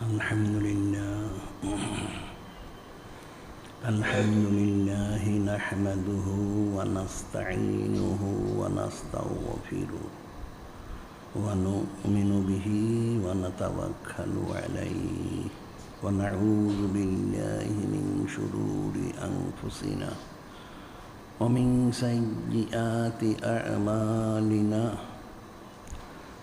الحمد لله نحمده ونستعينه ونستغفره ونؤمن به ونتوكل عليه ونعوذ بالله من شرور أنفسنا ومن سيئات أعمالنا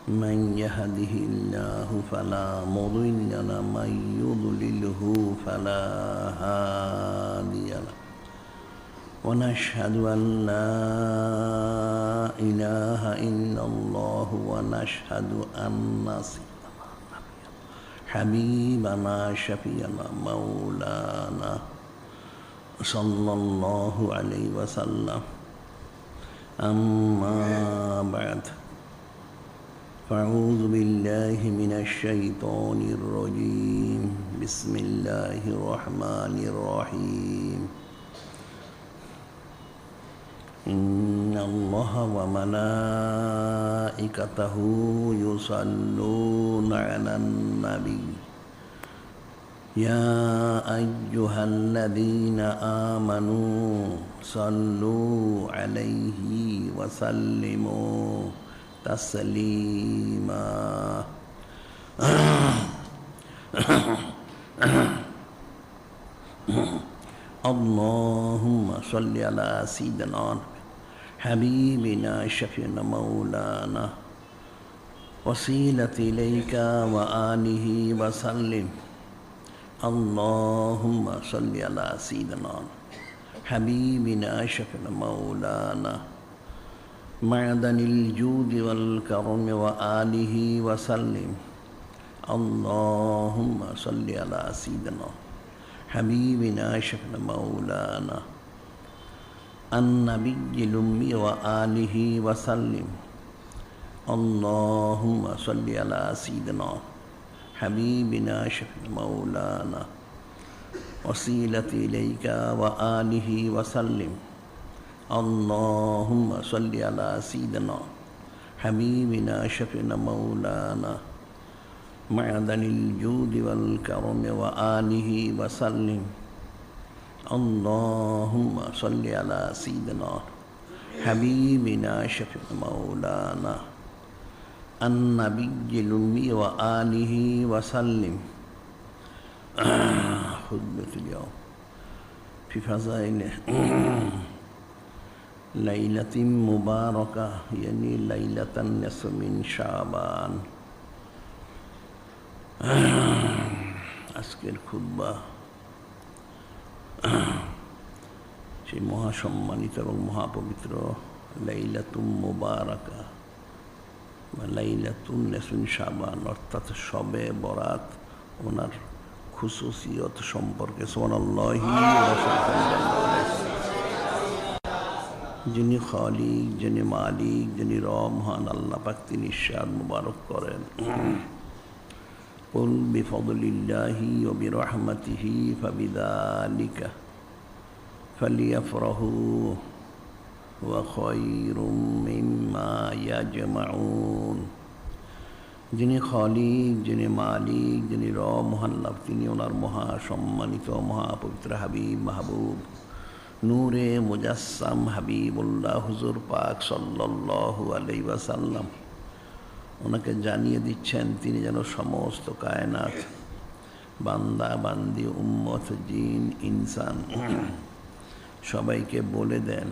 من يهده الله فلا مضل له ومن يضلله فلا هادي له ونشهد أن لا إله إلا الله ونشهد أن حبيبنا شفيعنا مولانا صلى الله عليه وسلم أما بعد فأعوذ بالله من الشيطان الرجيم بسم الله الرحمن الرحيم إن الله وملائكته يصلون على النبي يا أيها الذين آمنوا صلوا عليه وسلموا تسليما اللهم صل على سيدنا حبيبنا شفيعنا مولانا وسيلة إليك وآله وسلم اللهم صل على سيدنا حبيبنا شفيعنا مولانا معدن الجود والكرم وآله وسلم اللهم صل على سيدنا حبيبنا شفيعنا مولانا النبي الأمي وآله وسلم اللهم صل على سيدنا حبيبنا شفيعنا مولانا وسيلة إليك وآله وسلم اللهم صل على سيدنا حبيبنا شفيعنا مولانا معدن الجود والكرم وآله وسلم اللهم صل على سيدنا حبيبنا شفيعنا مولانا النبي الأمي وآله وسلم خطبة اليوم في فضائل ليلة مباركة يعني ليلة النصف من شعبان আজকের খুতবা সেই মহাসম্মানিত এবং মহাপবিত্র লাইলাতুম মুবারাকা বা লাইলাতুন নিসফিন শাবান অর্থাৎ শবে বরাত ওনার খুসুসিয়ত সম্পর্কে সুবহানাল্লাহি যিনি খালিক, যিনি মালিক, যিনি রব মহান আল্লাহ পাক তিনি ইরশাদ মুবারক করেন কুল বিফদলিল্লাহি ওয়া বিরহমাতিহি ফাবিযালিকা ফালিয়াফরাহু ওয়া খায়রুম মিম্মা ইয়াজমাউন। যিনি খালিক, যিনি মালিক, যিনি রব মহান আল্লাহ তিনি ওনার মহা সম্মানিত মহাপবিত্র হাবিব মাহবুব নূরে মুজাসসাম হাবিবুল্লাহ হুজুর পাক সাল্লাল্লাহু আলাইহি ওয়াসাল্লাম ওনাকে জানিয়ে দিচ্ছেন তিনি যেন সমস্ত কায়নাত বান্দা বান্দি উম্মত জিন ইনসান সবাইকে বলে দেন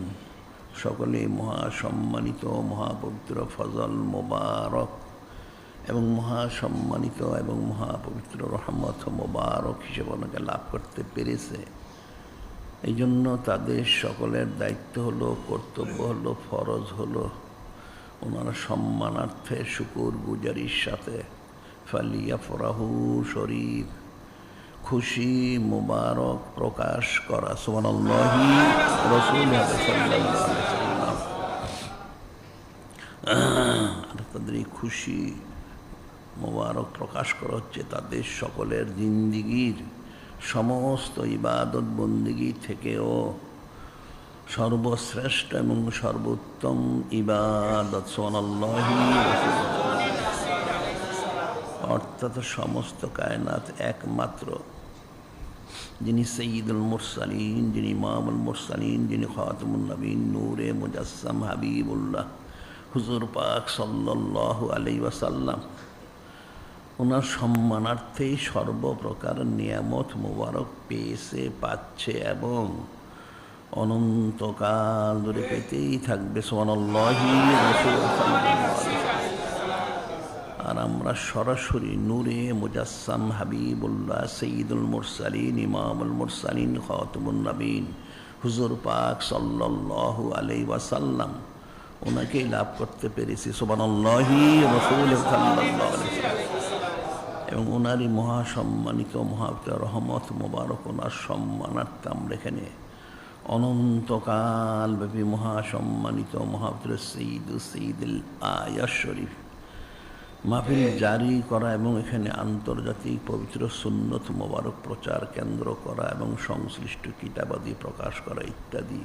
সকলে মহাসম্মানিত মহাপবিত্র ফজল মোবারক এবং মহাসম্মানিত এবং মহাপবিত্র রহমত মোবারক হিসেবে ওনাকে লাভ করতে পেরেছে। এই জন্য তাদের সকলের দায়িত্ব হলো, কর্তব্য হলো, ফরজ হলো ওনার সম্মানার্থে শুকুর গুজারির সাথে ফালিয়াফরাহু শরীফ খুশি মুবারক প্রকাশ করা সুবহানাল্লাহি রাসূলুল্লাহ সাল্লাল্লাহু আলাইহি ওয়াসাল্লাম। আর তাদের এই খুশি মুবারক প্রকাশ করা হচ্ছে তাদের সকলের জিন্দিগির সমস্ত ইবাদত বন্দিগি থেকেও সর্বশ্রেষ্ঠ এবং সর্বোত্তম ইবাদত সুবহানাল্লাহি অর্থাৎ সমস্ত কায়নাত একমাত্র যিনি সঈদুল মুরসালিন, যিনি ইমামুল মুরসালিন, যিনি খাতামুন নবীন, নূরে মুজাসসাম হাবিবুল্লাহ হুজুর পাক সাল্লাল্লাহু আলাইহি ওয়াসাল্লাম, ওনার সম্মানার্থেই সর্বপ্রকার নিয়ামত মুবারক পেয়েছে, পাচ্ছে এবং অনন্তকাল ধরে পেতেই থাকবে। সুবহানাল্লাহি আর আমরা সরাসরি নূরে মুজাসসাম হাবিবুল্লাহ সঈদুল মুরসালিন, ইমামুল মুরসালিন, খাতামুন নবীন হুজুর পাক সাল্লাল্লাহু আলাইহি ওয়াসাল্লাম ওনাকেই লাভ করতে পেরেছি। সুবহানাল্লাহি রাসূল সাল্লাল্লাহু আলাইহি ওয়াসাল্লাম এবং ওনারই মহাসম্মানিত মহাপবিত্র রহমত মুবারক ওনার সম্মানার্থে আমরা এখানে অনন্তকালব্যাপী মহাসম্মানিত মহাপবিত্র সঈদুল আয়াত শরীফ মাহফিল জারি করা এবং এখানে আন্তর্জাতিক পবিত্র সুন্নত মোবারক প্রচার কেন্দ্র করা এবং সংশ্লিষ্ট কিতাবাদি প্রকাশ করা ইত্যাদি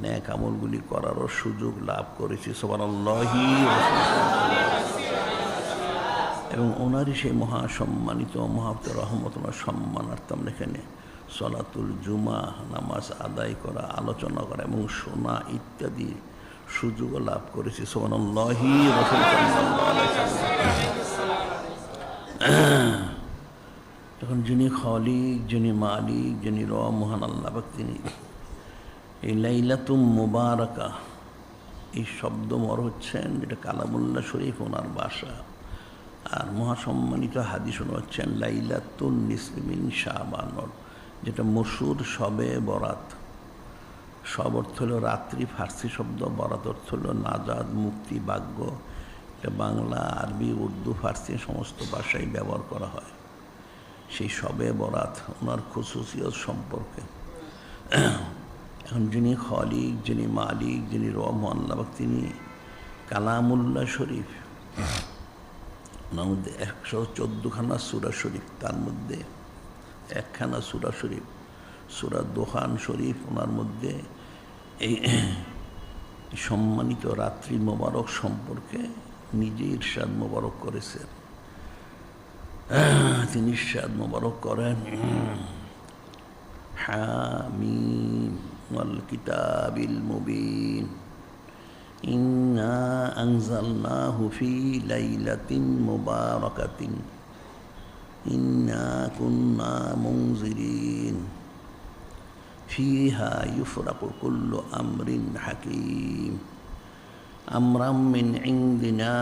ন্যাক আমলগুলি করারও সুযোগ লাভ করেছি। সুবহানাল্লাহি এবং ওনারই সেই মহাসম্মানিত মহাপবিত্র রহমত ওনার সম্মানার্থে আমরা এখানে সলাতুল জুমা নামাজ আদায় করা, আলোচনা করা এবং শোনা ইত্যাদি সুযোগও লাভ করেছি। সুবহানাল্লাহি রাসূল সাল্লাল্লাহু আলাইহি ওয়াসাল্লাম। এখন যিনি খালিক, যিনি মালিক, যিনি মহান আল্লাহ পাক, তিনি এই লাইলাতুম মুবারাকা এই শব্দমর হচ্ছেন যেটা কালামুল্লাহ শরীফ ওনার ভাষা, আর মহাসম্মানিত হাদিস হচ্ছেন লাইলাতুন নিসফি মিন শাবান, যেটা মশহুর শবে বরাত। সব অর্থ হলো রাত্রি, ফার্সি শব্দ, বরাত অর্থ হলো নাজাদ, মুক্তি, ভাগ্য। এটা বাংলা, আরবি, উর্দু, ফার্সি সমস্ত ভাষায় ব্যবহার করা হয়। সেই শবে বরাত ওনার খুসুসিয়ত সম্পর্কে এখন যিনি খালিক, যিনি মালিক, যিনি রহমান আল্লাহ, তিনি কালামুল্লাহ শরীফ, ওনার মধ্যে 114খানা সূরা শরীফ, তার মধ্যে একখানা সূরা শরীফ সূরা দোহান শরীফ ওনার মধ্যে এই সম্মানিত রাত্রি মোবারক সম্পর্কে নিজে ইরশাদ মোবারক করেছেন। তিনি ইরশাদ মোবারক করেন, হামিম ওয়াল কিতাবিল মুবিন ইন্না আনজালনাহু ফি লাইলাতিন মুবারাকাতিন ইন্না কুন্না মুনজিরিন ফিহা ইউফরাকু কুল্লু আমরিন হাকিম আমরাম মিন ইনদিনা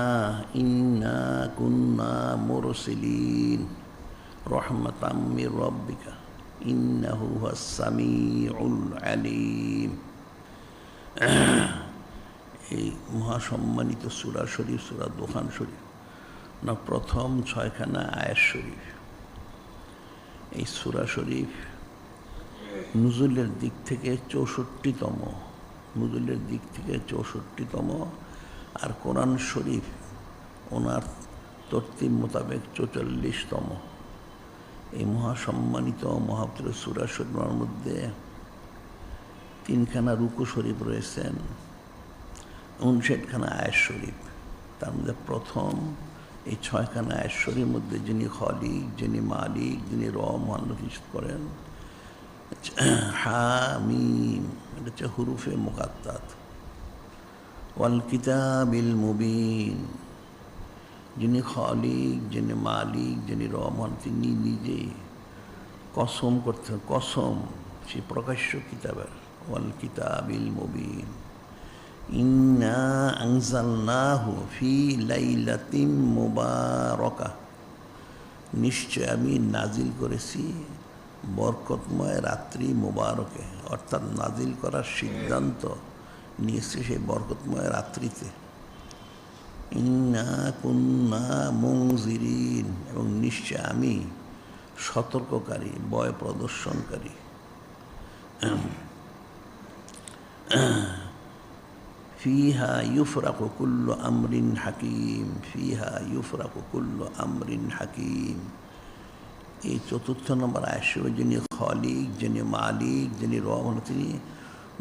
ইন্না কুন্না মুরসিলিন রাহমাতাম মির রাব্বিকা ইন্নাহু হুয়াস সামিউল আলিম। এই মহাসম্মানিত সূরা শরীফ, সূরা দোহান শরীফ না প্রথম 6খানা আয়াত শরীফ। এই সূরা শরীফ নুজুলের দিক থেকে 64তম, নুজুলের দিক থেকে 64তম, আর কোরআন শরীফ ওনার তরতিব মোতাবেক 44তম। এই মহাসম্মানিত মহাপবিত্র সূরা শরীফের মধ্যে 3খানা রুকু শরীফ রয়েছেন, 59খানা আয়াত শরীফ। তার মধ্যে প্রথম এই 6খানা আয়াত শরীফের মধ্যে যিনি খালিক, যিনি মালিক, যিনি রহমান নিশ্চিত করেন হামিম, এটা হচ্ছে হুরুফে মুকাত্তাত। ওয়াল কিতাবিল মুবিন, যিনি খালিক, যিনি মালিক, যিনি রহমান, তিনি নিজে কসম করতেন, কসম সেই প্রকাশ্য কিতাবের। ওয়াল কিতাবিল মুবিন ইন্না আনজালনাহু ফি লাইলাতিন মুবারাকা, নিশ্চয় আমি নাজিল করেছি বরকতময় রাত্রি মুবারকে, অর্থাৎ নাজিল করার সিদ্ধান্ত নিয়েছে সেই বরকতময় রাত্রিতে। ইন্না কুন্না মুনজিরিন, এবং নিশ্চয় আমি সতর্ককারী, ভয় প্রদর্শনকারী। ফিহা ইউফরাকু কুল্লু আমরিন হাকিম, ফিহা ইউফরাকু কুল্লু আমরিন হাকিম। এই 4 নম্বর আয়াতে যিনি খালিক, যিনি মালিক, যিনি রহমান, তিনি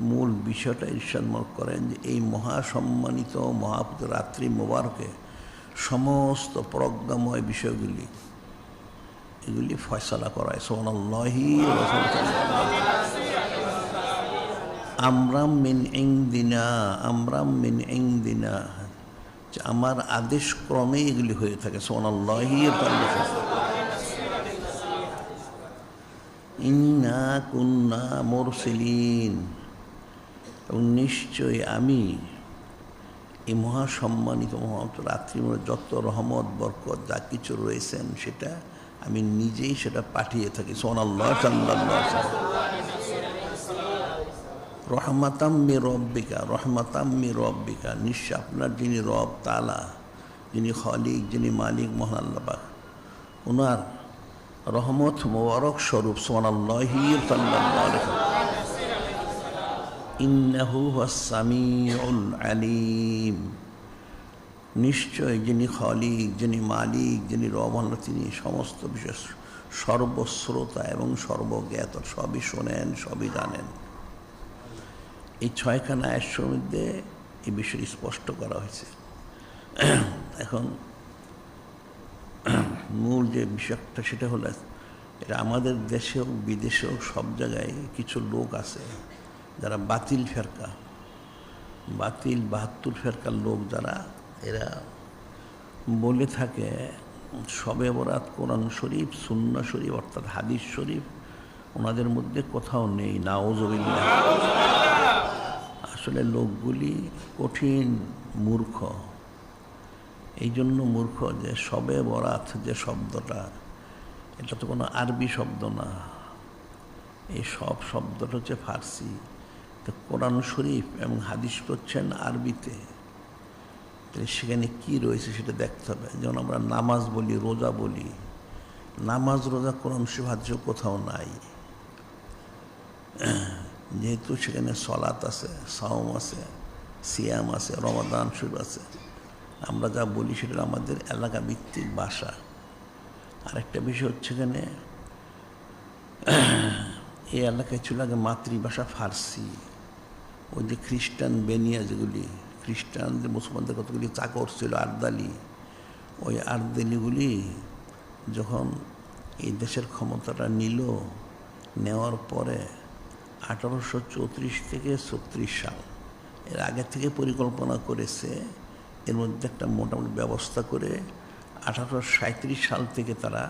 মূল বিষয়টা ইরশাদ করেন যে এই মহাসম্মানিত মহাপবিত্র রাত্রি মোবারকে সমস্ত প্রজ্ঞাময় বিষয়গুলি এগুলি ফয়সালা করায় সুবহানাল্লাহি আমরাম মিন ইনদিনা যে আমার আদেশ ক্রমে এগুলি হয়ে থাকে সুবহানাল্লাহি ইন্না কুন্না মুরসিলিন এবং নিশ্চয় আমি এই মহাসম্মানিত রাত্রির মধ্যে যত রহমত বরকত যা কিছু রয়েছেন সেটা আমি নিজেই সেটা পাঠিয়ে থাকি সুবহানাল্লাহ সাল্লাল্লাহু আলাইহি রহমাতাম মির রব্বিকা নিশ্চয় আপনার যিনি রব তাআলা, যিনি খালিক, যিনি মালিক মহান আল্লাহ পাক, ওনার রহমত মোবারক স্বরূপ সুবহানাল্লাহি সাল্লাল্লাহু আলাইহি ইন্নাহু হুয়াস সামিউল আলিম নিশ্চয় যিনি খালিক, যিনি মালিক, যিনি রব আল্লাহ, তিনি সমস্ত বিষয় সর্বশ্রোতা এবং সর্বজ্ঞাত, সবই শোনেন, সবই জানেন। এই 6খানা আয়াতের মধ্যে এই বিষয় স্পষ্ট করা হয়েছে। এখন মূল যে বিষয়টা সেটা হলো, এটা আমাদের দেশে হোক বিদেশে হোক সব জায়গায় কিছু লোক আছে যারা বাতিল 72 ফেরকার লোক যারা, এরা বলে থাকে শবে বরাত কোরআন শরীফ, সুন্নাহ শরীফ অর্থাৎ হাদিস শরীফ ওনাদের মধ্যে কোথাও নেই। নাউজুবিল্লাহ। আসলে লোকগুলি কঠিন মূর্খ। এই জন্য মূর্খ যে শবে বরাত যে শব্দটা, এটা তো কোনো আরবি শব্দ না, এই সব শব্দটা হচ্ছে ফার্সি। তো কোরআন শরীফ এবং হাদিস হচ্ছেন আরবিতে, তাহলে সেখানে কী রয়েছে সেটা দেখতে হবে। যেমন আমরা নামাজ বলি, রোজা বলি, নামাজ রোজা কোরআন শরীফ হাদিসে কোথাও নাই। যেহেতু সেখানে সলাত আছে, সাওম আছে, সিয়াম আছে, রমাদান শরীফ আছে, আমরা যা বলি সেটা আমাদের এলাকা ভিত্তিক ভাষা। আরেকটা বিষয় হচ্ছে এখানে এই এলাকায় ছিল আগে মাতৃভাষা ফার্সি। ওই যে খ্রিস্টান বেনিয়া, যেগুলি খ্রিস্টানদের মুসলমানদের কতগুলি চাকর ছিল আর্দালি, ওই আর্দালিগুলি যখন এই দেশের ক্ষমতাটা নেওয়ার পরে 1834 থেকে 36 সাল, এর আগে থেকে পরিকল্পনা করেছে, এর মধ্যে একটা মোটামুটি ব্যবস্থা করে 1837 সাল থেকে তারা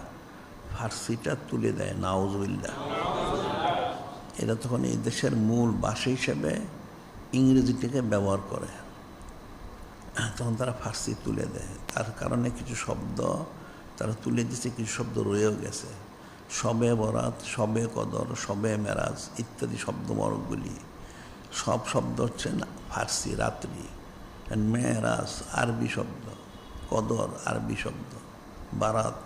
ফার্সিটা তুলে দেয়। নাউজুবিল্লাহ। এরা তখন এই দেশের মূল ভাষা হিসেবে ইংরেজিটাকে ব্যবহার করে, তখন তারা ফার্সি তুলে দেয়। তার কারণে কিছু শব্দ তারা তুলে দিচ্ছে, কিছু শব্দ রয়েও গেছে। শবে বরাত, শবে কদর, শবে মেরাজ ইত্যাদি শব্দ মরকগুলি সব শব্দ হচ্ছে না ফার্সি রাত্রি। মেরাজ আরবি শব্দ, কদর আরবি শব্দ, বারাত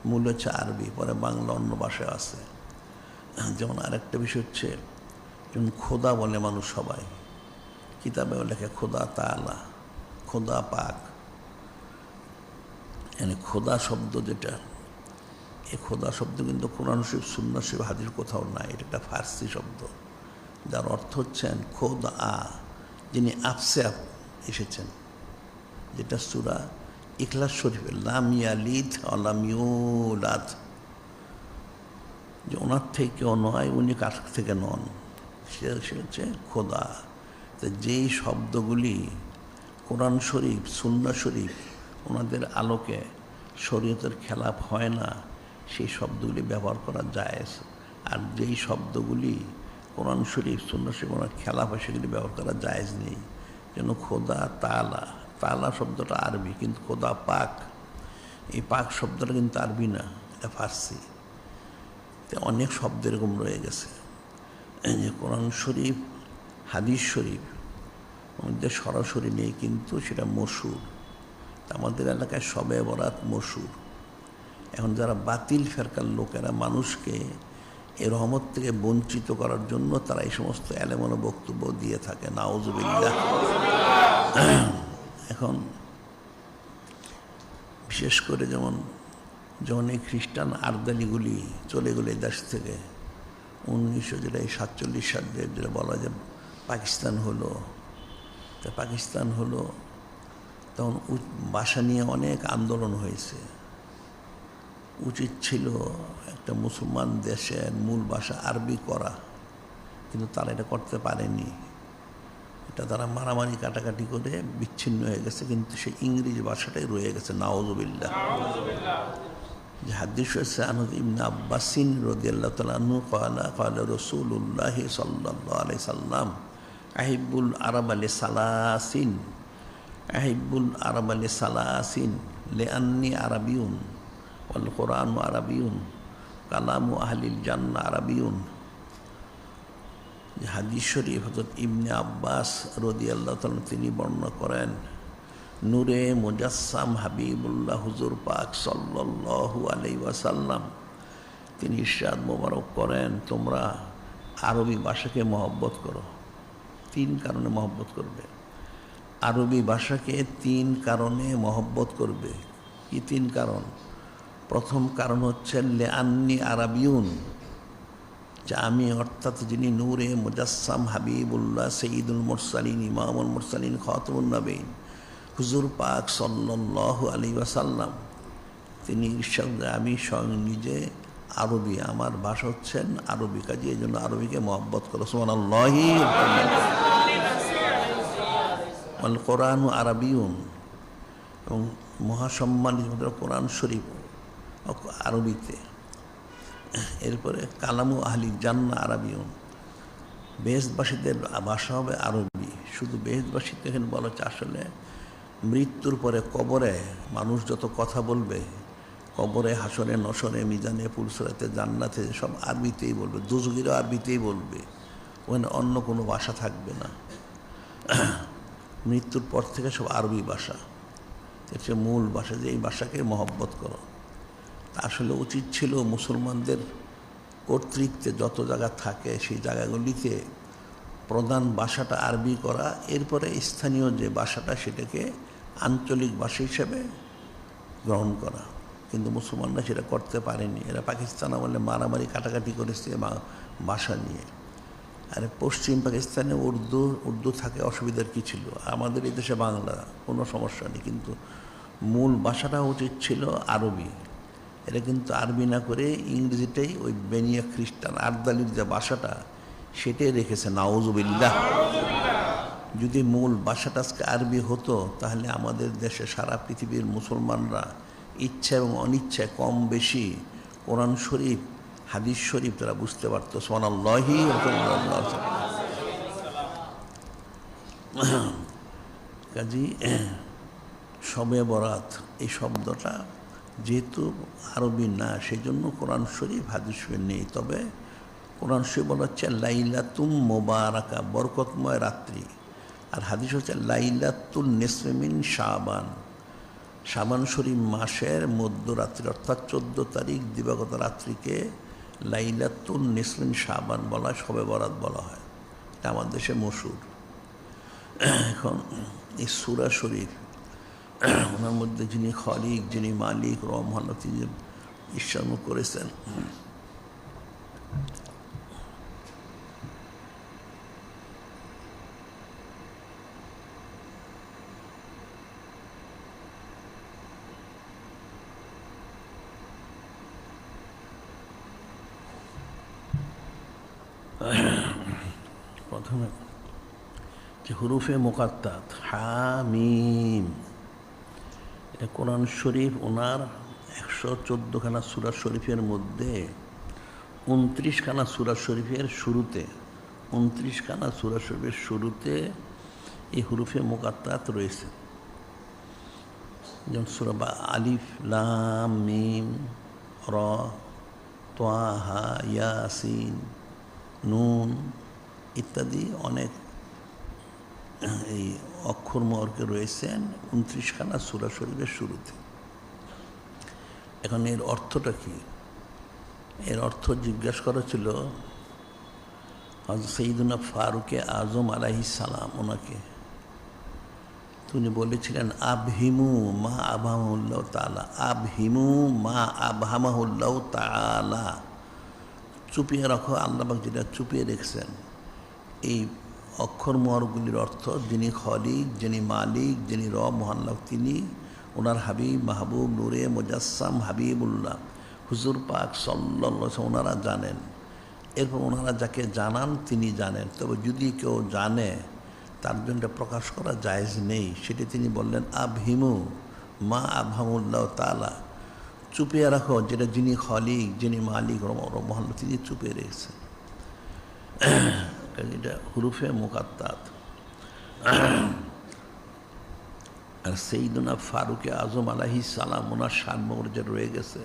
মূল হচ্ছে আরবি, পরে বাংলা অন্য ভাষায় আছে। যেমন আরেকটা বিষয় হচ্ছে, যেমন খোদা বলে মানুষ সবাই, কিতাবে লেখে খোদা তাআলা, খোদা পাক। মানে খোদা শব্দ যেটা, এই খোদা শব্দ কিন্তু কোরআন শরীফ, সুন্নাহ শরীফ, হাদিস কোথাও নাই। এটা একটা ফার্সি শব্দ যার অর্থ হচ্ছেন খোদা, যিনি আপসে এসেছেন, যেটা সূরা ইখলাস শরীফে লাম ইয়ালিদ ওয়া লাম ইউলাদ, যে ওনার থেকে কেউ নয়, উনি কার থেকে নন, সে হচ্ছে খোদা। তো যেই শব্দগুলি কোরআন শরীফ, সুন্নাহ শরীফ ওনাদের আলোকে শরীয়তের খেলাফ হয় না, সেই শব্দগুলি ব্যবহার করা জায়েজ। আর যেই শব্দগুলি কোরআন শরীফ, সুন্নাহ শরীফ ওনার খেলাফ হয়, সেগুলি ব্যবহার করা জায়েজ নেই। যেন খোদা তাআলা, তাআলা শব্দটা আরবি, কিন্তু খোদা পাক, এই পাক শব্দটা কিন্তু আরবি না, এটা ফার্সি। তো অনেক শব্দ এরকম রয়ে গেছে যে কোরআন শরীফ, হাদিস শরীফ মধ্যে সরাসরি নেই, কিন্তু সেটা মশহুর। আমাদের এলাকায় শবে বরাত মশহুর। এখন যারা বাতিল ফেরকার লোকেরা মানুষকে এই রহমত থেকে বঞ্চিত করার জন্য তারা এই সমস্ত এলেমন বক্তব্য দিয়ে থাকে। নাউজুবিল্লাহ। এখন বিশেষ করে যেমন এই খ্রিস্টান আর্দালিগুলি চলে গেলো এই দেশ থেকে 1947 সালে, যেটা বলা যায় পাকিস্তান হলো। তা পাকিস্তান হলো তখন ভাষা নিয়ে অনেক আন্দোলন হয়েছে। উচিত ছিল একটা মুসলমান দেশের মূল ভাষা আরবি করা, কিন্তু তারা এটা করতে পারেনি। এটা তারা মারামারি কাটাকাটি করে বিচ্ছিন্ন হয়ে গেছে, কিন্তু সেই ইংরেজি ভাষাটাই রয়ে গেছে। নাউযুবিল্লাহ। যে হাদিস হচ্ছে আনহু ইবনে আব্বাসিন রাদিয়াল্লাহু তাআলা আনহু ক্বালা ক্বালা রাসূলুল্লাহ সাল্লাল্লাহু আলাইহি সাল্লাম আহিব্বুল আরাবা লিসালাসিন আহিব্বুল আরাবা লিসালাসিন লিআন্নী আরাবিয়ুন ওয়াল কুরআনু আরাবিয়ুন কালামু আহলিল জান্নাহ আরাবিয়ুন। হাদিস শরীফ হযরত ইবনে আব্বাস রাদিয়াল্লাহু তাআলা তিনি বর্ণনা করেন, নূরে মুজাসসাম হাবিবুল্লাহ হুজুর পাক সাল্লাল্লাহু আলাইহি ওয়াসাল্লাম তিনি ইরশাদ মোবারক করেন, তোমরা আরবি ভাষাকে মহব্বত করো। 3 কারণে মহব্বত করবে। আরবি ভাষাকে 3 কারণে মহব্বত করবে। কি 3 কারণ? প্রথম কারণ হচ্ছে লিআন্নী আরাবিয়ুন, যে আমি অর্থাৎ যিনি নূরে মুজাসসাম হাবিবুল্লাহ সঈদুল মুরসালিন ইমামুল মুরসালিন খাতামুন নবীন হুজুর পাক সাল্লাল্লাহু আলাইহি ওয়াসাল্লাম তিনি ইরশাদ, আমি স্বয়ং নিজে আরবি, আমার ভাষা হচ্ছেন আরবি, কাজে এই জন্য আরবিকে মহব্বত করো। সুবহানাল্লাহি ওয়াল কোরআনু আরাবিয়ুন, এবং মহাসম্মানিত কোরআন শরীফ আরবিতে। এরপরে কালামু আহলি জান্নাহ আরাবিয়ুন, বেহেশতবাসীদের ভাষা হবে আরবি। শুধু বেহেশতবাসীকে এখানে বলা হচ্ছে, আসলে মৃত্যুর পরে কবরে মানুষ যত কথা বলবে, কবরে, হাসরে, নসরে, মিজানে, পুলসরাতে, জান্নাতে সব আরবিতেই বলবে। দুজগিরও আরবিতেই বলবে, ওখানে অন্য কোনো ভাষা থাকবে না। মৃত্যুর পর থেকে সব আরবি ভাষা, এটা মূল ভাষা, যে এই ভাষাকে মহব্বত করো। আসলে উচিত ছিল মুসলমানদের কর্তৃত্বে যত জায়গা থাকে সেই জায়গাগুলিতে প্রধান ভাষাটা আরবি করা, এরপরে স্থানীয় যে ভাষাটা সেটাকে আঞ্চলিক ভাষা হিসেবে গ্রহণ করা। কিন্তু মুসলমানরা সেটা করতে পারেনি। এরা পাকিস্তান আমলে মারামারি কাটাকাটি করেছে ভাষা নিয়ে। আর পশ্চিম পাকিস্তানে উর্দু থাকে, অসুবিধার কী ছিল? আমাদের এই দেশে বাংলা, কোনো সমস্যা নেই, কিন্তু মূল ভাষাটা উচিত ছিল আরবি। এটা কিন্তু আরবি না করে ইংরেজিটাই, ওই বেনিয়া খ্রিস্টান আরদালির যে ভাষাটা সেটাই রেখেছে। নাউযুবিল্লাহ। যদি মূল ভাষাটা আজকে আরবি হতো, তাহলে আমাদের দেশে সারা পৃথিবীর মুসলমানরা ইচ্ছা এবং অনিচ্ছায় কম বেশি কোরআন শরীফ, হাদিস শরীফ তারা বুঝতে পারতো। সুবহানাল্লাহি ওয়া বিহামদিহি। কাজী শবে বরাত এই শব্দটা যেহেতু আরবি না, সেই জন্য কোরআন শরীফ হাদিস শরীফ নেই। তবে কোরআন শরীফ বলা হচ্ছে লাইলাতুম মুবারাকা, বরকতময় রাত্রি। আর হাদিস হচ্ছে লাইলাতুল নিসফি মিন শাবান, শাবান শরীফ মাসের মধ্যরাত্রি, অর্থাৎ 14 তারিখ দিবাগত রাত্রিকে লাইলাতুল নিসফি মিন শাবান বলা হয়, শবে বরাত বলা হয়। এটা আমার দেশে মশহুর। এখন এই সূরা শরীফ, ওনার মধ্যে যিনি খালিক, যিনি মালিক, রহমান, তিনি ঈশ্বর করেছেন, প্রথমে যে হুরুফে মুকাত্তাত হামিম, এটা কোরআন শরীফ ওনার 114খানা সূরা শরীফের মধ্যে 29খানা সূরা শরীফের শুরুতে, 29খানা সূরা শরীফের শুরুতে এই হুরুফে মুকাত্তাত রয়েছে। যেমন সূরা আলিফ, লাম, মিম, র, তাহা, ইয়াসিন, নুন ইত্যাদি অনেক এই অক্ষর মর্কে রয়েছেন 29খানা সূরা শরীফের শুরুতে। এখন এর অর্থটা কি? এর অর্থ জিজ্ঞাসা করা ছিল হযরত সাইয়্যিদুনা ফারুকে আজম আলাইহিস সালাম, ওনাকে। তিনি বলেছিলেন আবহিমু মা আবহামাহুল্লাহ তাআলা, আবহিমু মা আবহামাহুল্লাহ তাআলা, চুপিয়ে রাখো আল্লাহ পাক যেটা চুপিয়ে রেখেছেন। এই অক্ষর মোহরগুলির অর্থ যিনি খলিক, যিনি মালিক, যিনি রব মহান আল্লাহ, তিনি ওনার হাবিব মাহবুব নূরে মুজাসসাম হাবিবুল্লাহ হুজুর পাক সাল্লাল্লাহু আলাইহি ওয়াসাল্লাম ওনারা জানেন। এরপর ওনারা যাকে জানান তিনি জানেন। তবে যদি কেউ জানে তার জন্য প্রকাশ করা জায়েজ নেই। সেটি তিনি বললেন আবহিমু মা আবহামুল্লাহ তাআলা, চুপিয়ে রাখো যেটা যিনি খলিক, যিনি মালিক মহান তিনি চুপিয়ে রেখেছেন। এটা হুরুফে মুকাত্তাত। আর সৈয়দনা ফারুক আজম আলাইহিস সালাম ওনার শান মর্যাদা রয়ে গেছে।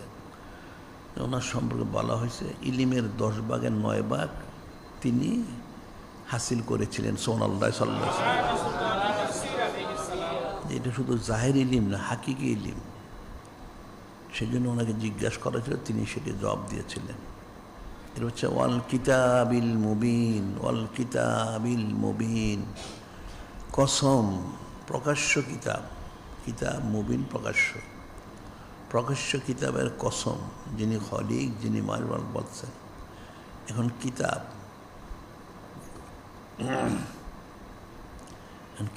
ওনার সম্পর্কে বলা হয়েছে ইলিমের 10 ভাগের 9 ভাগ তিনি হাসিল করেছিলেন সুবহানাল্লাহ সাল্লাল্লাহু আলাইহি ওয়াসাল্লাম। এটা শুধু জাহির ইলিম না, হাকিকি ইলিম। সেজন্য ওনাকে জিজ্ঞাসা করা ছিল, তিনি সেটি জবাব দিয়েছিলেন। এটা হচ্ছে ওয়াল কিতাবিল মুবিন, ওয়াল কিতাবিল মুবিন, কসম প্রকাশ্য কিতাব, কিতাব মুবিন প্রকাশ্য, প্রকাশ্য কিতাবের কসম যিনি খলিক, যিনি মালিক বলছেন। এখন কিতাব,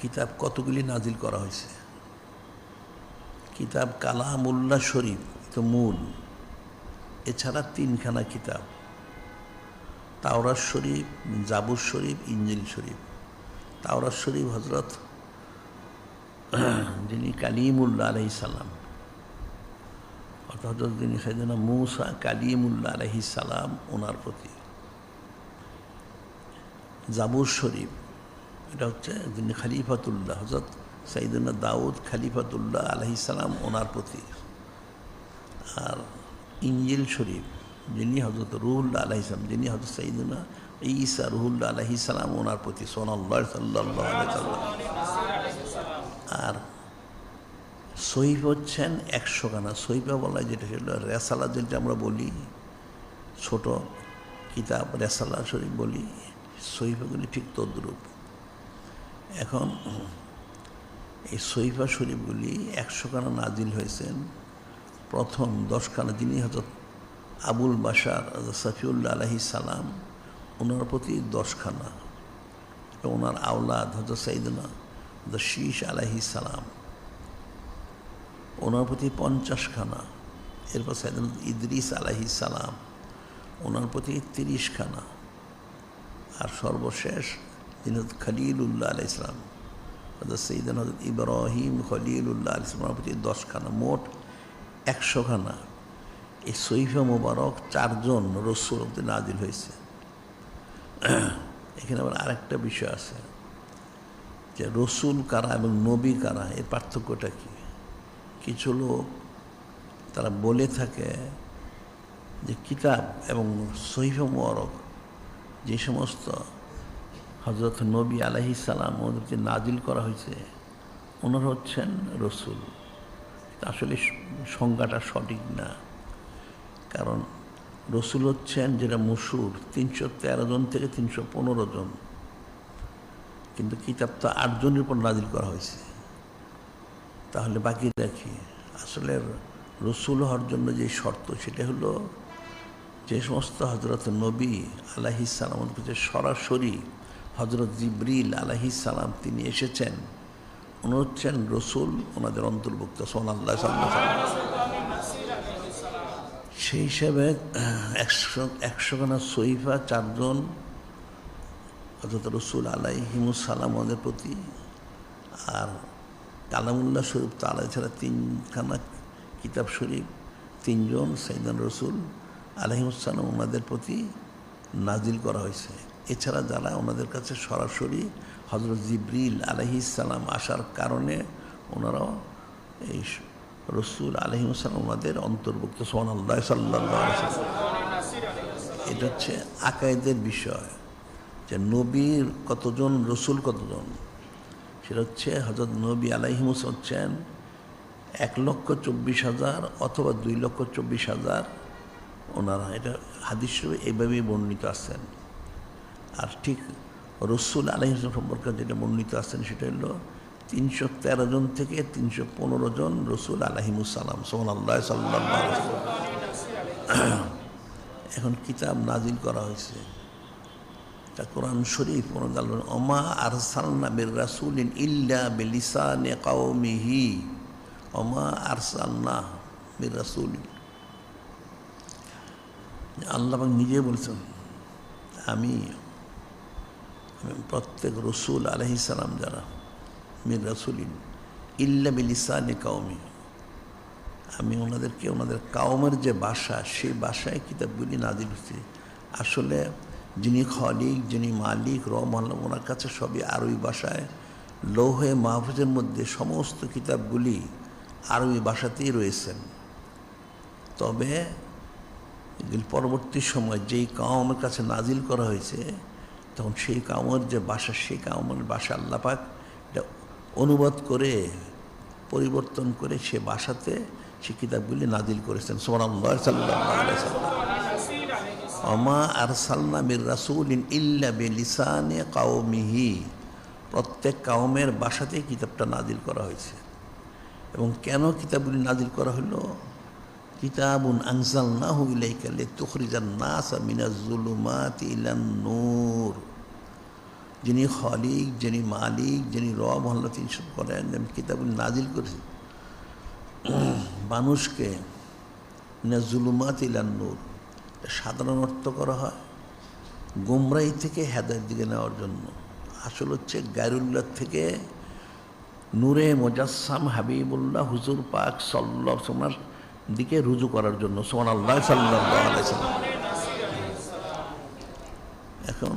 কিতাব কতগুলি নাজিল করা হয়েছে? কিতাব কালামুল্লাহ শরীফ তো মূল, এছাড়া 3খানা কিতাব, তাওরাত শরীফ, জাবুর শরীফ, ইঞ্জিল শরীফ। তাওরাত শরীফ হজরত যিনি কালিমুল্লাহ আলাইহিস সালাম, অর্থাৎ হজরত যিনি সাইয়েদনা মূসা কালিমুল্লাহ আলাইহিস সালাম ওনার প্রতি। জাবুর শরীফ এটা হচ্ছে যিনি খলিফাতুল্লাহ, হজরত সাইয়েদনা দাউদ খলিফাতুল্লাহ আলাইহিস সালাম ওনার প্রতি। আর ইঞ্জিল শরীফ যিনি হজরত রুহুল্লাহ আলাইহিস সালাম, যিনি হজরত সাইয়েদনা ঈসা রুহুল্লাহ আলাইহিস সালাম ওনার প্রতি সাল্লাল্লাহু আলাইহি ওয়াসাল্লাম। আর সহিফ হচ্ছেন 100খানা। সহিফা বলা যেটা সেটা রেসালা, যেটা আমরা বলি ছোট কিতাব রেসালা শরীফ বলি, সহিফাগুলি ঠিক তদ্রূপ। এখন এই সহিফা শরীফগুলি 100খানা নাজিল হয়েছেন। প্রথম 10খানা যিনি হজরত আবুল বাশার সফিউল্লাহ আলাইহিস সালাম ওনার প্রতি 10খানা, ওনার আওলাদ হজরত সাইয়েদনা শীশ আলাইহিস সালাম ওনার প্রতি 50খানা। এরপর সাইয়েদনা ইদ্রিস আলাইহিস সালাম ওনার প্রতি 30খানা। আর সর্বশেষ যিনি খলিলুল্লাহ আলাইহিস সালাম হজরত সাইয়েদনা হজরত ইব্রাহিম খলিলুল্লাহ আলাইহিস সালামের প্রতি 10খানা, মোট 100খানা। এই সহিফা মুবারক 4জন রসূল নাজিল হয়েছে। এখানে আবার আরেকটা বিষয় আছে যে রসূল কারা এবং নবী কারা, এর পার্থক্যটা কি? কিছু লোক তারা বলে থাকে যে কিতাব এবং সহিফা মুবারক যে সমস্ত হজরত নবী আলাইহিস সালাম ওদেরকে নাজিল করা হয়েছে ওনারা হচ্ছেন রসূল। আসলে সংজ্ঞাটা সঠিক না, কারণ রসূল হচ্ছেন যেটা মশহুর 313 জন থেকে 315 জন, কিন্তু কিতাব তো 8 জনের উপর নাজিল করা হয়েছে। তাহলে বাকি দেখি আসলে রসূল হওয়ার জন্য যে শর্ত সেটা হলো যে সমস্ত হজরত নবী আলাইহিস সালামের কাছে সরাসরি হজরত জিবরিল আলাইহিস সালাম তিনি এসেছেন, উনি হচ্ছেন রসূল, ওনাদের অন্তর্ভুক্ত সাল্লাল্লাহু আলাইহি ওয়াসাল্লাম। সেই হিসাবে 100খানা সহিফা 4জন হযরত রাসূল আলাইহিমুস সালাম ওদের প্রতি, আর কালামুল্লাহ শরীফ তাআলা ছাড়া 3খানা কিতাব শরীফ 3জন সাইয়েদনা রাসূল আলাইহিমুস সালাম ওনাদের প্রতি নাজিল করা হয়েছে। এছাড়া যারা ওনাদের কাছে সরাসরি হযরত জিবরিল আলাইহিস সালাম আসার কারণে ওনারাও এই রসুল আলাইহিস সালাম ওনাদের অন্তর্ভুক্ত সুবহানাল্লাহ সাল্লাল্লাহু আলাইহি ওয়াসাল্লাম। এটা হচ্ছে আকায়েদের বিষয় যে নবীর কতজন, রসুল কতজন, সেটা হচ্ছে হযরত নবী আলাইহিস হচ্ছেন 1,24,000 অথবা 2,24,000 ওনারা। এটা হাদিস এইভাবেই বর্ণিত আছেন। আর ঠিক রসুল আলাইহিস সম্পর্কে যেটা বর্ণিত আছেন সেটা হলো 313 জন থেকে 315 জন রসুল আলাইহিমুস সালাম সুবহানাল্লাহ সাল্লাল্লাহু আলাইহি ওয়াসাল্লাম। এখন কিতাব নাজিল করা হয়েছে তা কোরআন শরীফ ওমা আরসালনা বির রাসূলিন ইল্লা বিলিসানি কওমিহি, ওমা আরসালনা বির রাসূলিন, আল্লাহ নিজে বলছেন আমি প্রত্যেক রসুল আলাইহিস সালাম যারা মির রাসূলিন ইল্লা বিলিসানি কওমি, আমি ওনাদেরকে ওনাদের কাওমের যে ভাষা সেই ভাষায় কিতাবগুলি নাজিল হচ্ছে। আসলে যিনি খলিক, যিনি মালিক, রহমান, ওনার কাছে সবই আরবি ভাষায়, লৌহে মাহফুজের মধ্যে সমস্ত কিতাবগুলি আরবি ভাষাতেই রয়েছেন। তবে পরবর্তী সময় যেই কাওমের কাছে নাজিল করা হয়েছে তখন সেই কাওমের যে ভাষা, সেই কাওমের ভাষা আল্লাহ পাক এটা অনুবাদ করে পরিবর্তন করে সে ভাষাতে সে কিতাবগুলি নাজিল করেছেন। সুবহানাল্লাহ, সাল্লাল্লাহু আলাইহি ওয়াসাল্লাম। ওমা আরসালনা মির রাসূলিন ইল্লা বিলিসানি কওমিহি, প্রত্যেক কাওমের ভাষাতেই কিতাবটা নাজিল করা হয়েছে। এবং কেন কিতাবগুলি নাজিল করা হলো? কিতাবুন আনজালনাহু ইলাইকা লিতুখরিজান নাসা মিনাজ যুলুমাতি ইলান নূর, যিনি খলিক, যিনি মালিক, যিনি রব আল্লাহ, তিনি সব করেন। আমি কিতাবগুলি নাজিল করেছি মানুষকে মিনাজ যুলুমাতি ইলান নূর, সাধারণ অর্থ করা হয় গুমরাহি থেকে হেদায়েতের দিকে নেওয়ার জন্য। আসল হচ্ছে গায়রুল্লাহ থেকে নূরে মুজাসসাম হাবিবুল্লাহ হুজুর পাক সাল্লাল্লাহু আলাইহি ওয়াসাল্লামের দিকে রুজু করার জন্য। সুবহানাল্লাহ, সাল্লাল্লাহু আলাইহি ওয়াসাল্লাম। এখন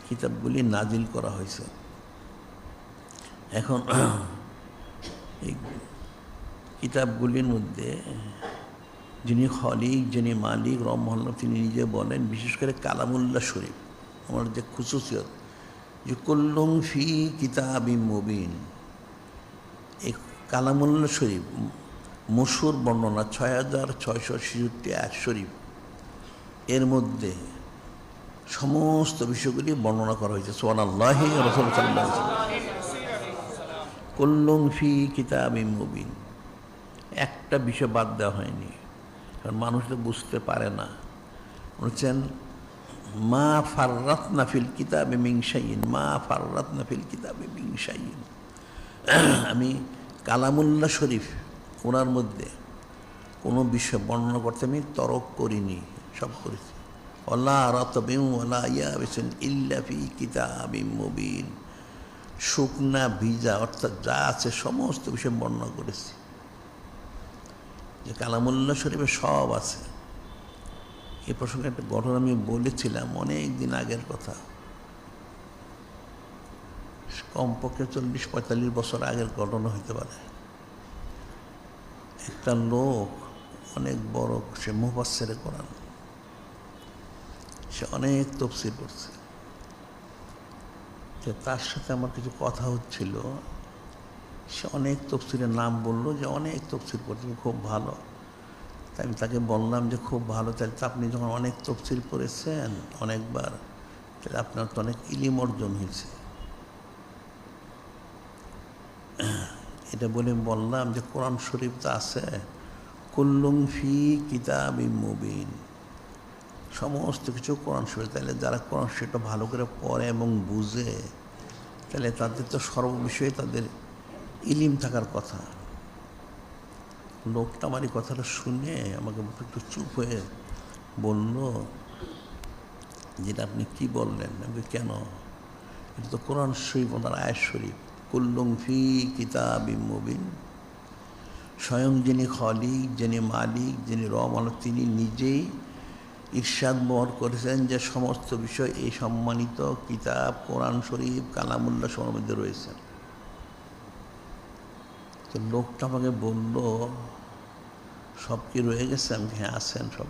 কিতাবগুলি নাজিল করা হয়েছে। এখন এই কিতাবগুলির মধ্যে যিনি খলিক, যিনি মালিক, রহমান, তিনি নিজে বলেন, বিশেষ করে কালামুল্লাহ শরীফ আমার যে খুসুসিয়ত, যে কুল্লুম ফি কিতাবিম মুবিন, এই কালামুল্লাহ শরীফ মশহুর বর্ণনা ৬৬৬৬ আয়াত শরীফ, এর মধ্যে সমস্ত বিষয়গুলি বর্ণনা করা হয়েছে। সুবহানাল্লাহ, রাসূল সাল্লাল্লাহু আলাইহি ওয়াসাল্লাম কুল্লুম ফি কিতাবিম মুবিন, একটা বিষয় বাদ দেওয়া হয়নি। কারণ মানুষ তো বুঝতে পারে না। বলছেন মা ফাররাতনা ফিল কিতাবি মিন শাইইন, মা ফাররাতনা ফিল কিতাবি মিন শাইইন। আমি কালামুল্লাহ শরীফ ওনার মধ্যে কোনো বিষয় বর্ণনা করতে আমি তরক করিনি, সব করেছি। ওয়ালা রাতবিন ওয়ালা ইয়াবিসিন ইল্লা ফি কিতাবিম মুবিন, শুকনা ভিজা অর্থাৎ যা আছে সমস্ত বিষয় বর্ণনা করেছি। যে কালামুল্লাহ শরীফে সব আছে। এই প্রসঙ্গে একটা ঘটনা আমি বলেছিলাম অনেক দিন আগের কথা, কমপক্ষে 40-45 বছর আগের ঘটনা হইতে পারে। একটা লোক অনেক বড়, সে মুফাসসিরে কোরআন, সে অনেক তাফসীর করছে। তার সাথে আমার কিছু কথা হচ্ছিল, সে অনেক তাফসীরের নাম বললো যে অনেক তাফসীর করছে, খুব ভালো। তাই আমি তাকে বললাম যে খুব ভালো, তাহলে তো আপনি যখন অনেক তাফসীর করেছেন অনেকবার, তাহলে আপনার তো অনেক ইলম অর্জন হয়েছে। এটা বলে বললাম যে কোরআন শরীফ তো আছে কুল্লুম ফি কিতাবিম মুবিন, সমস্ত কিছু কোরআন শরীফ। তাহলে যারা কোরআন শরীফটা ভালো করে পড়ে এবং বুঝে, তাহলে তাদের তো সর্ববিষয়ে তাদের ইলিম থাকার কথা। লোকটা আমার এই কথাটা শুনে আমাকে একটু চুপ হয়ে বলল, যেটা আপনি কি বললেন? আমি কেন? এটা তো কোরআন শরীফ, ওনার আয়াত শরীফ, কুল্লুম ফি কিতাবিম মুবিন। স্বয়ং যিনি খলিক, যিনি মালিক, যিনি রহমান, তিনি নিজেই ইরশাদ বহন করেছেন যে সমস্ত বিষয় এই সম্মানিত কিতাব কোরআন শরীফ কালামুল্লাহ শরীফের মধ্যে রয়েছে। তো লোকটা আমাকে বলল সব কি রয়ে গেছে? আমি হ্যাঁ আছেন সব।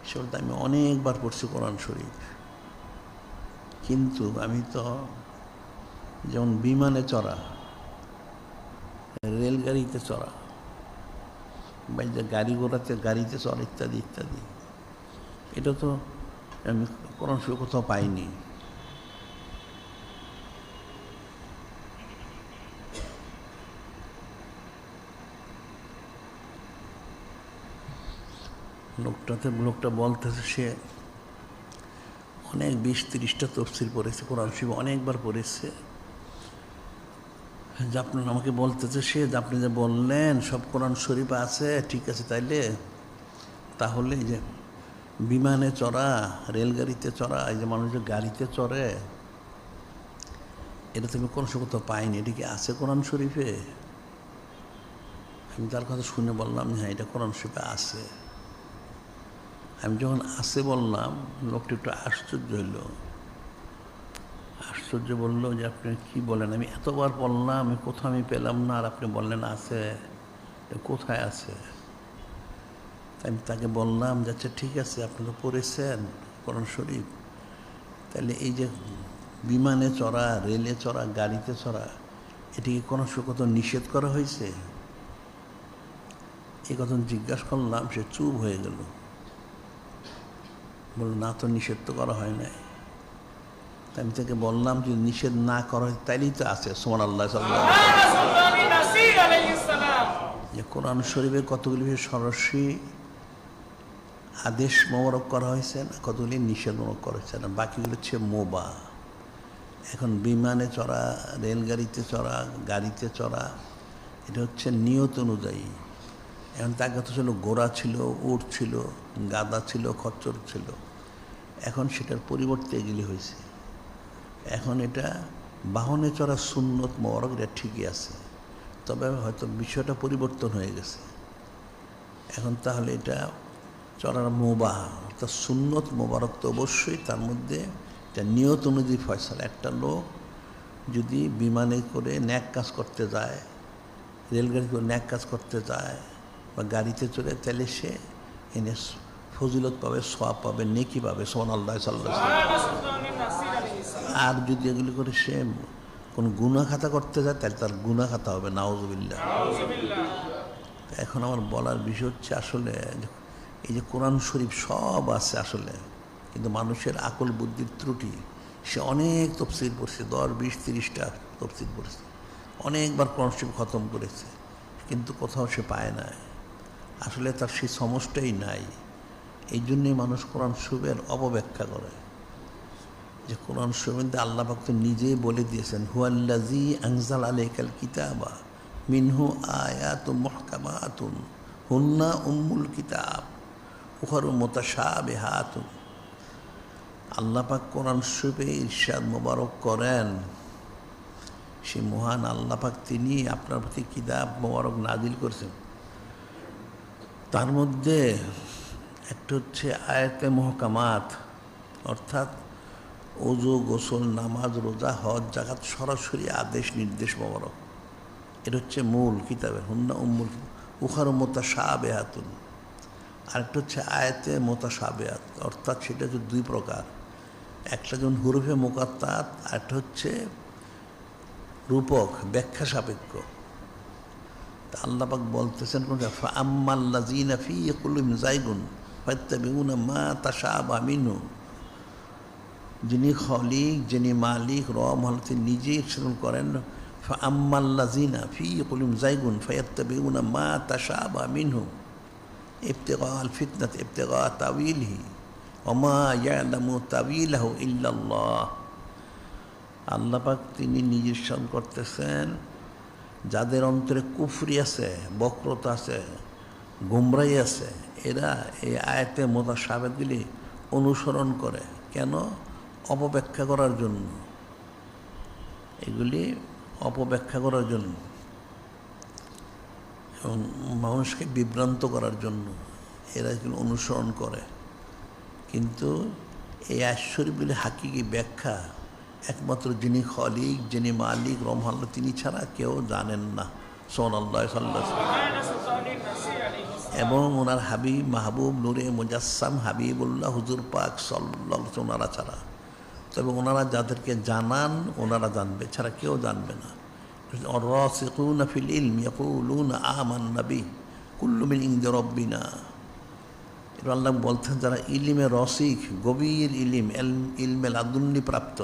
সে বলতে আমি অনেকবার পড়ছি কোরআন শরীফ, কিন্তু আমি তো যেমন বিমানে চড়া, রেলগাড়িতে চড়া, বা যে গাড়ি ঘোড়াতে গাড়িতে চড়া ইত্যাদি ইত্যাদি, এটা তো আমি কোরআন শরীফ কোথাও পাইনি। লোকটা বলতেছে সে অনেক 20-30টা তফসির পড়েছে, কোরআন শরীফ অনেকবার পড়েছে। যে আপনার আমাকে বলতেছে সে যে আপনি যে বললেন সব কোরআন শরীফ আছে, ঠিক আছে, তাহলে যে বিমানে চড়া, রেলগাড়িতে চড়া, এই যে মানুষ যে গাড়িতে চড়ে, এটা তো আমি কোনো কোথাও পাইনি, এটা কি আছে কোরআন শরীফে? আমি তার কথা শুনে বললাম হ্যাঁ এটা কোরআন শরীফে আছে। আমি যখন আছে বললাম, লোকটি একটু আশ্চর্য হইল, আশ্চর্য বলল যে আপনি কি বলেন, আমি এতবার বললাম আমি কোথাও আমি পেলাম না, আর আপনি বললেন আছে, কোথায় আছে? আমি তাকে বললাম যে আচ্ছা ঠিক আছে, আপনি তো পড়েছেন কোরআন শরীফ, তাহলে এই যে বিমানে চড়া, রেলে চড়া, গাড়িতে চড়া, এটিকে কোনো কোথাও নিষেধ করা হয়েছে? এই কথা জিজ্ঞাসা করলাম, সে চুপ হয়ে গেল, বলল না তো, নিষেধ তো করা হয় নাই। তাই আমি তাকে বললাম যে নিষেধ না করা হয় তাইলেই তো আছে সুবহানাল্লাহ যে কোরআন শরীফের কতগুলি সরাসরি আদেশ মোবারক করা হয়েছে না, কতগুলি নিষেধ মোবারক করা হয়েছে না, বাকিগুলো হচ্ছে মোবা। এখন বিমানে চড়া, রেলগাড়িতে চড়া, গাড়িতে চড়া, এটা হচ্ছে নিয়ত অনুযায়ী। এখন তার কথা ছিল ঘোড়া ছিল, উট ছিল, গাদা ছিল, খচ্চর ছিল, এখন সেটার পরিবর্তে এগুলি হয়েছে। এখন এটা বাহনে চড়া সুন্নত মোবারক, এটা ঠিকই আছে, তবে হয়তো বিষয়টা পরিবর্তন হয়ে গেছে। এখন তাহলে এটা চড়ার মোবাহ, অর্থাৎ সুন্নত মোবারক তো অবশ্যই, তার মধ্যে এটা নিয়ত অনুযায়ী ফয়সালা। একটা লোক যদি বিমানে করে ন্যাক কাজ করতে যায়, রেলগাড়ি করে ন্যাক কাজ করতে যায়, বা গাড়িতে চড়ে, তাহলে সে এনে ফজিলত পাবে, সওয়াব পাবে, নেকি পাবে সুবহানাল্লাহ সাল্লাল্লাহু আলাইহি ওয়াসাল্লাম। আর যদি এগুলি করে সে কোনো গুনাহ খাতা করতে যায়, তাহলে তার গুনাহ খাতা হবে, নাউজুবিল্লাহ। এখন আমার বলার বিষয় হচ্ছে আসলে এই যে কোরআন শরীফ সব আছে আসলে, কিন্তু মানুষের আকল বুদ্ধির ত্রুটি, সে অনেক তফসির পড়ছে, 10-20-30টা তফসির পড়ছে, অনেকবার কোরআন শরীফ খতম করেছে, কিন্তু কোথাও সে পায় না। আসলে তার সেই সমস্যাই নাই। এই জন্যই মানুষ কোরআন শরীফের অপব্যাখ্যা করে, যে কোরআন শরীফে আল্লাহ পাক তো নিজেই বলে দিয়েছেন, হুয়াল্লাযী আনজালা আলাইকাল কিতাবা মিনহু আয়াতুম মুহকামাতুন হুন্না উম্মুল কিতাব উখারু মুতাশাবিহাতুন। আল্লাহ পাক কোরআন শরীফে ইরশাদ মোবারক করেন, সেই মহান আল্লাহ পাক তিনি আপনার প্রতি কিতাব মোবারক নাজিল করেছেন, তার মধ্যে একটা হচ্ছে আয়াতে মুহকামাত, অর্থাৎ ওযু, গোসল, নামাজ, রোজা, হজ, যাকাত সরাসরি আদেশ নির্দেশ মোবারক, এটা হচ্ছে মূল কিতাবের, হুন্না উম্মুল উখারু মুতাশাবিহাতুন। আরেকটা হচ্ছে আয়াতে মুতাশাবিহাত, অর্থাৎ সেটা হচ্ছে দুই প্রকার, একটা যেমন হুরুফে মুকাত্তাত, আরেকটা হচ্ছে রূপক, ব্যাখ্যা সাপেক্ষ। আল্লাহ পাক বলতেছেন ফাআম্মাল্লাযীনা ফী কুলুবিহিম যায়গুন ফাত্তাবিউনা মা তাশাবাহা মিনহু, যিনি খলিক, যিনি মালিক, রব হলতে নিজেই ইরশাদ করেন, ফাআম্মাল্লাযীনা ফী কুলুবিহিম যায়গুন ফায়াত্তাবিউনা মা তাশাবাহা মিনহু ইবতিগাআল ফিতনাতি ইবতিগাআ তাওয়িলিহি ওয়া মা ইয়ালামু তাওয়িলাহু ইল্লাল্লাহ। আল্লাহ পাক তিনি নিজে ইরশাদ করতেছেন, যাদের অন্তরে কুফরি আছে, বক্রতা আছে, গুমরাহি আছে, এরা এই আয়াতে মুতাশাবিহগুলি অনুসরণ করে। কেন? অপব্যাখ্যা করার জন্য, এগুলি অপব্যাখ্যা করার জন্য এবং মানুষকে বিভ্রান্ত করার জন্য এরা এগুলো অনুসরণ করে। কিন্তু এই আয়াত শরীফগুলি হাকিকি ব্যাখ্যা একমাত্র যিনি খলিক, যিনি মালিক, রহমান, তিনি ছাড়া কেউ জানেন না সুবহানাল্লাহ সাল্লাল্লাহু আলাইহি ওয়াসাল্লাম। এবং ওনার হাবিব, মাহবুব, নূরে মুজাসসাম হাবিবুল্লাহ হুজুর পাক সাল্লাল্লাহু আলাইহি ওনারা ছাড়া, তবে ওনারা যাদেরকে জানান ওনারা জানবে, ছাড়া কেউ জানবে না। আর-রাসিখুনা ফিল ইলম ইয়াকুলুনা আমান্না বিহি কুল্লু মিন ইনদি রাব্বিনা। এটা আল্লাহ বলতেন, যারা ইলমে রসিক, গভীর ইলম, ইলমে লাদুন্নি প্রাপ্ত,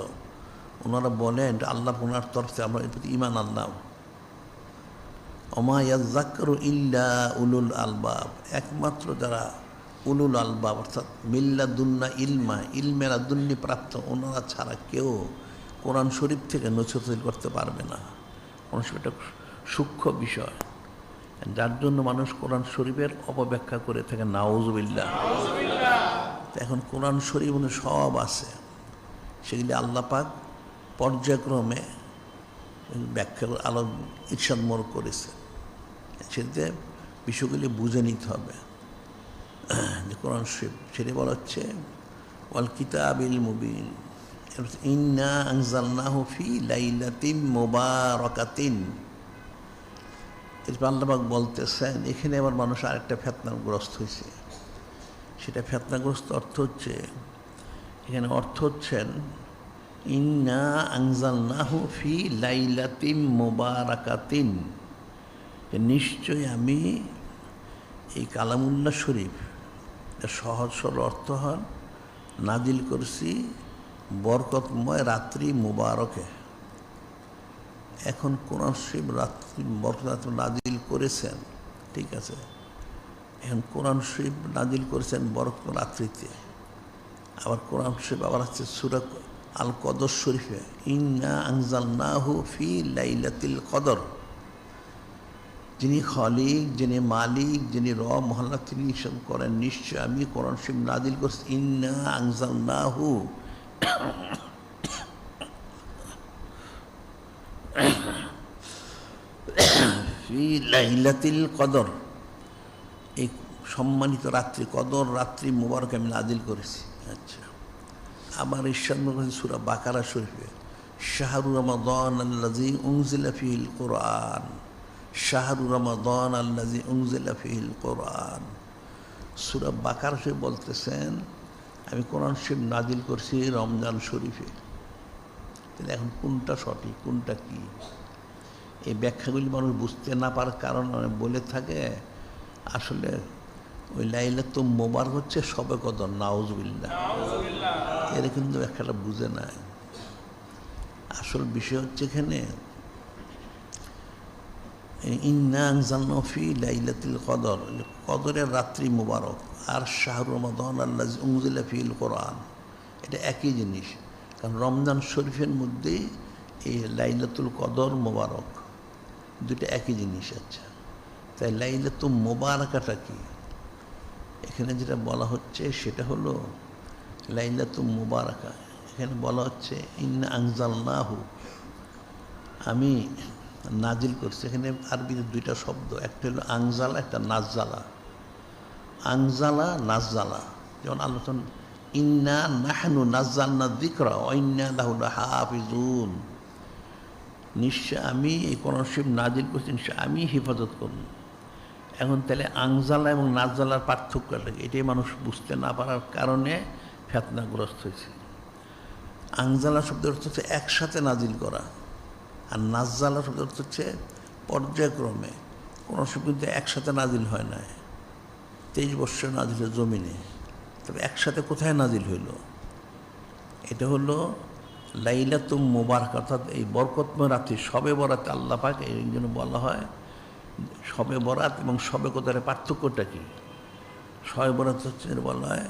ওনারা বলেন আল্লাহ ওনার তরফ থেকে আমরা এর প্রতি ঈমান আনলাম। ওমা ইয়াযাক্কারু ইল্লা উলুল আলবাব, একমাত্র যারা উলুল আলবাব অর্থাৎ মিল্লাদুন্না ইলমা, ইলমে লাদুন্নি প্রাপ্ত ওনারা ছাড়া কেউ কোরআন শরীফ থেকে নছিহত করতে পারবে না। কোরআন শরীফ একটা সূক্ষ্ম বিষয়, যার জন্য মানুষ কোরআন শরীফের অপব্যাখ্যা করে থাকে। নাউজুবিল্লাহ। এখন কোরআন শরীফ সব আছে, সেগুলি আল্লাহ পাক পর্যায়ক্রমে ব্যাখ্যা আলো ইরশাদ করেছে। সেটাতে বিষয়গুলি বুঝে নিতে হবে যে কোরআন শরীফ সেটি বলা হচ্ছে ওয়াল কিতাবিল মুবিন, ইন্না আনজালনাহু ফি লাইলাতিন মুবারাকাতিন। এরপর আল্লাহ পাক বলতেছেন, এখানে আবার মানুষ আরেকটা ফিতনাগ্রস্ত হয়েছে। সেটা ফিতনাগ্রস্ত অর্থ হচ্ছে, এখানে অর্থ হচ্ছেন ইন্না আনজালনাহু ফি লাইলাতিন মুবারাকাতিন, নিশ্চয়ই আমি এই কালামুল্লাহ শরীফ সহজ সরল অর্থ হন নাজিল করছি বরকতময় রাত্রি মুবারকে। এখন কোরআন শরীফ রাত্রি বরকত নাজিল করেছেন, ঠিক আছে, এখন কোরআন শরীফ নাজিল করেছেন বরকত রাত্রিতে। আবার কোরআন শরীফ আবার আছে সূরা আল কদর শরীফে, ইন্না আনজালনাহু ফি লাইলাতিল কদর। যিনি খালিক, যিনি মালিক, যিনি রব মহল্লা, তিনি ইরশাদ করেন, নিশ্চয় আমি কোরআন শরীফ নাজিল করছি ইন্না আনজালনাহু ফি লাইলাতিল কদর, এই সম্মানিত রাত্রি কদর রাত্রি মুবারক আমি নাজিল করেছি। আচ্ছা, আবার ইরশাদ করেছেন সূরা বাকারা শরীফে, শাহরু রমাদান আল্লাযী উনজিলা ফীহিল কুরআন, শাহরু রমাদান আল্লাযী উনজিলা ফীহিল কুরআন। সূরা বাকারা শরীফ বলতেছেন আমি কোরআন শরীফ নাজিল করছি রমজান শরীফে। তাহলে এখন কোনটা সঠিক, কোনটা কি, এই ব্যাখ্যাগুলি মানুষ বুঝতে না পারার কারণ বলে থাকে আসলে ওই লাইলাতুল মুবারক হচ্ছে শবে কদর। নাউজুবিল্লাহ। এরা কিন্তু ব্যাখ্যাটা বুঝে নাই। আসল বিষয় হচ্ছে এখানে ইন্না আনজালনাহু ফি লাইলাতিল কদর, কদরের রাত্রি মুবারক, আর শাহরু রমাদান আল্লাযী উনজিলা ফীহিল কুরআন, এটা একই জিনিস। কারণ রমজান শরীফের মধ্যেই এই লাইলাতুল কদর মুবারক, দুটো একই জিনিস। আচ্ছা, তাই লাইলাতুল মুবারাকাটা কি? এখানে যেটা বলা হচ্ছে সেটা হলো লাইলাতুল মুবারাকা। এখানে বলা হচ্ছে ইন্না আনজালনাহু, আমি নাজিল করছি। এখানে আরবিতে দুইটা শব্দ, একটা হলো আনজালা, একটা নাজ্জালা। আনজালা নাজ্জালা, যেমন আল্লাহ ইন্না নাহনু নাজ্জালনা যিকরা ওয়া ইন্না লাহু লাহাফিজুন, নিশ্চয় আমি এই কোরআন শরীফ নাজিল করছি, নিশ্চয় আমি হেফাজত করব। এখন তাহলে আনজালা এবং নাজ্জালার পার্থক্যটা এটাই মানুষ বুঝতে না পারার কারণে ফিতনাগ্রস্ত হয়েছে। আনজালা শব্দের অর্থ হচ্ছে একসাথে নাজিল করা, আর নাজ্জালা শব্দের অর্থ হচ্ছে পর্যায়ক্রমে। কোরআন শরীফ কিন্তু একসাথে নাজিল হয় না, 23 বৎসর নাজিল হয় জমিনে। তবে একসাথে কোথায় নাজিল হইল? এটা হলো লাইলাতুল মুবারক, অর্থাৎ এই বরকতময় রাত্রি শবে বরাতে। আল্লাহ পাক এই জন্য বলা হয় শবে বরাত এবং শবে কদরের পার্থক্যটা কি? শবে বরাত হচ্ছে বলা হয়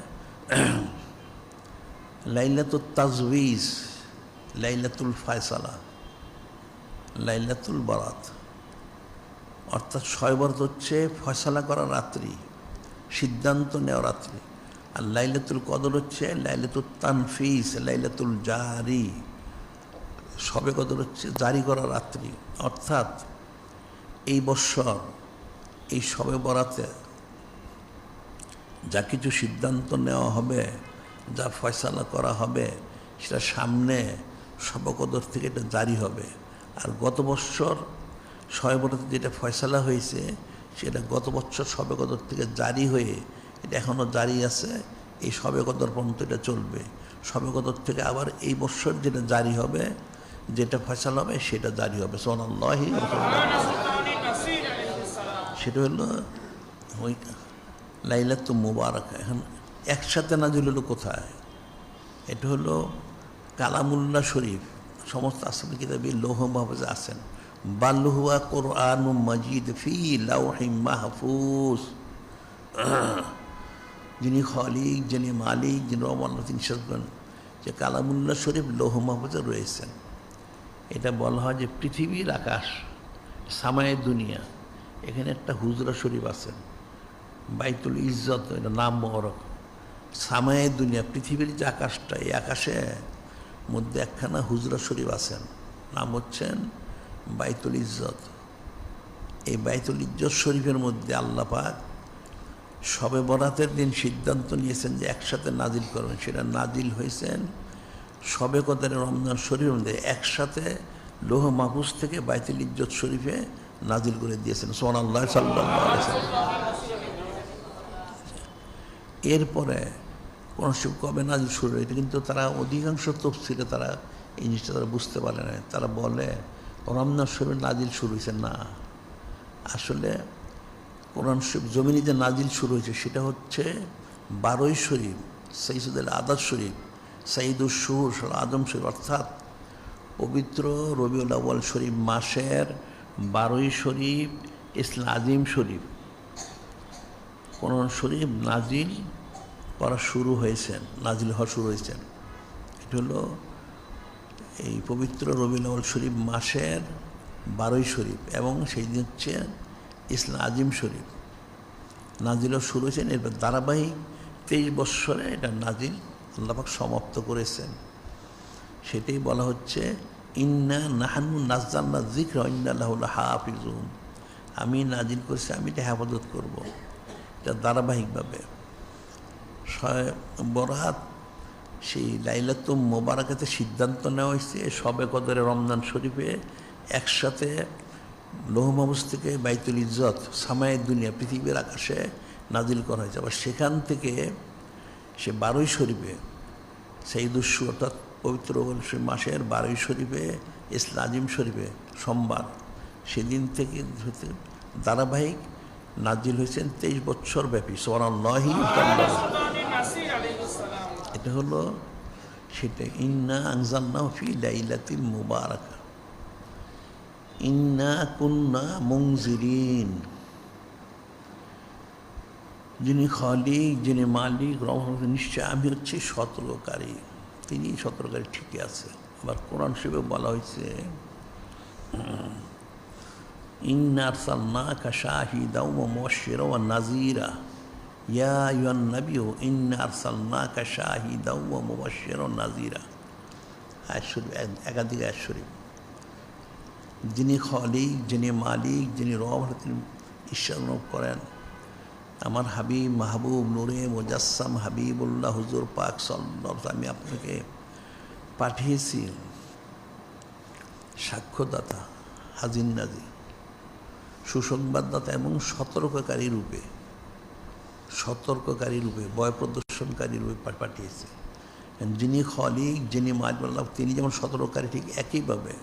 লাইলাতুল তাজউইজ, লাইলাতুল ফায়সালা, লাইলাতুল বরাত। অর্থাৎ শবে বরাত হচ্ছে ফয়সালা করা রাত্রি, সিদ্ধান্ত নেওয়া রাত্রি। আর লাইলাতুল কদর হচ্ছে লাইলাতুল তানফিস, লাইলাতুল জারি। শবে কদর হচ্ছে জারি করা রাত্রি। অর্থাৎ এই বৎসর এই শবে বরাতে যা কিছু সিদ্ধান্ত নেওয়া হবে, যা ফয়সালা করা হবে, সেটা সামনে শবে কদর থেকে এটা জারি হবে। আর গত বৎসর শবে বরাতে যেটা ফয়সালা হয়েছে সেটা গত বৎসর শবে কদর থেকে জারি হয়ে এটা এখনও জারি আছে, এই শবে কদর পর্যন্ত এটা চলবে। শবে কদর থেকে আবার এই বৎসর যেটা জারি হবে, যেটা ফয়সালা হবে সেটা জারি হবে। সুবহানাল্লাহি, সেটা হলো ওই লাইলাতুল মুবারাকা। এখন একসাথে নাজিল হলো কোথায়? এটা হলো কালামুল্লাহ শরীফ, সমস্ত আসমানি কিতাবে লৌহ মাহফুজে আছেন। বাল হুয়া কুরআনুম মাজিদ ফি লাওহিম মাহফুজ। যিনি খলিক, যিনি মালিক, যিনি রহমান, তিনি শেষ করেন যে কালামুল্লাহ শরীফ লৌহ মাহফুজে রয়েছেন। এটা বলা হয় যে পৃথিবীর আকাশ, সামায়ের দুনিয়া, এখানে একটা হুজরা শরীফ আছেন, বাইতুল ইজ্জত, এটা নাম মোবারক। সামায়ের দুনিয়া, পৃথিবীর যে আকাশটা, এই আকাশে মধ্যে একখানা হুজরা শরীফ আছেন, নাম হচ্ছেন বাইতুল ইজ্জত। এই বাইতুল ইজ্জত শরীফের মধ্যে আল্লাহ পাক শবে বরাতের দিন সিদ্ধান্ত নিয়েছেন যে একসাথে নাজিল করবেন। সেটা নাজিল হয়েছেন শবে কদরে রমজান শরীফের মধ্যে, একসাথে লৌহ মাহফুজ থেকে বাইতুল ইজ্জত শরীফে নাজিল করে দিয়েছেন সুবহানাল্লাহ সাল্লাল্লাহু আলাইহি ওয়াসাল্লাম। এরপরে কোন কবে নাজিল শুরু হয়, এটা কিন্তু তারা অধিকাংশ তফসিরে তারা এই জিনিসটা তারা বুঝতে পারে না। তারা বলে রমজান শরীফে নাজিল শুরু হয়েছে, না, আসলে কোরআন শরীফ জমিনে যে নাজিল শুরু হয়েছে সেটা হচ্ছে 12ই শরীফ, সৈয়দুল আদাদ শরীফ, সাইদুল শুহুর আদম শরীফ, অর্থাৎ পবিত্র রবিউল আউয়াল শরীফ মাসের 12ই শরীফ, ইসলাম আজিম শরীফ, কোরআন শরীফ নাজিল করা শুরু হয়েছেন, নাজিল হওয়া শুরু হয়েছেন। এটা হলো এই পবিত্র রবিউল আউয়াল শরীফ মাসের 12ই শরীফ, এবং সেই দিন হচ্ছে ইসলাম আজিম শরীফ নাজিলও শুরু হয়েছেন। এরপর ধারাবাহিক 23 বৎসরে এটা নাজিল আল্লাহ পাক সমাপ্ত করেছেন। সেটাই বলা হচ্ছে ইন্না নাহানু নাজ্জালনা যিকরা ওয়া ইন্না লাহু লাহাফিজুন, আমি নাজিল করেছি, আমি এটা হেফাজত করব। এটা ধারাবাহিকভাবে বরাত সেই লাইলাতুল মুবারাকাতে সিদ্ধান্ত নেওয়া হয়েছে শবে কদরে রমজান শরীফে একসাথে লৌহ মাহফুজ থেকে বাইতুল ইজ্জত, সামায়ের দুনিয়া, পৃথিবীর আকাশে নাজিল করা হয়েছে। আবার সেখান থেকে সে 12ই শরীফে, সাইদুস শুহুর, অর্থাৎ পবিত্র মাসের 12ই শরীফে, ইসলাম আজিম শরীফে সোমবার, সেদিন থেকে ধারাবাহিক নাজিল হয়েছেন 23 বৎসর ব্যাপী সুবহানাল্লাহি। এটা হলো সেটা, ইন্না আনজালনাহু ফি লাইলাতিল মুবারাকা ইন্না কুন্না মুনজিরিন। যিনি খালিক, যিনি মালিক, নিশ্চয় আমি হচ্ছে সতর্ককারী, তিনি সতর্ককারী, ঠিকই আছে। আবার কোরআন শরীফে বলা হয়েছে ইন্না আরসালনাকা শাহিদাও ওয়া মুবাশশিরাও ওয়া নাযীরা ইয়া আইয়ুহান নাবিয়্যু ইন্না আরসালনাকা শাহিদাও ওয়া মুবাশশিরাও ওয়া নাযীরা। আয়াত শরীফ, একাধিক আয়াত শরীফ। যিনি খালিক, যিনি মালিক, যিনি রব, তিনি ঈশ্বর অনুভব করেন। আমার হাবিব মাহবুব নূরে মুজাসসাম হাবিবুল্লাহ হুজুর পাক সাল্লাল্লাহু আলাইহি ওয়াসাল্লাম, আমি আপনাকে পাঠিয়েছি সাক্ষ্যদাতা, হাজির নাজির, সুসংবাদদাতা এবং সতর্ককারী রূপে, ভয় প্রদর্শনকারী রূপে পাঠিয়েছে। যিনি খালিক, যিনি মালিক, তিনি যেমন সতর্ককারী, ঠিক একইভাবে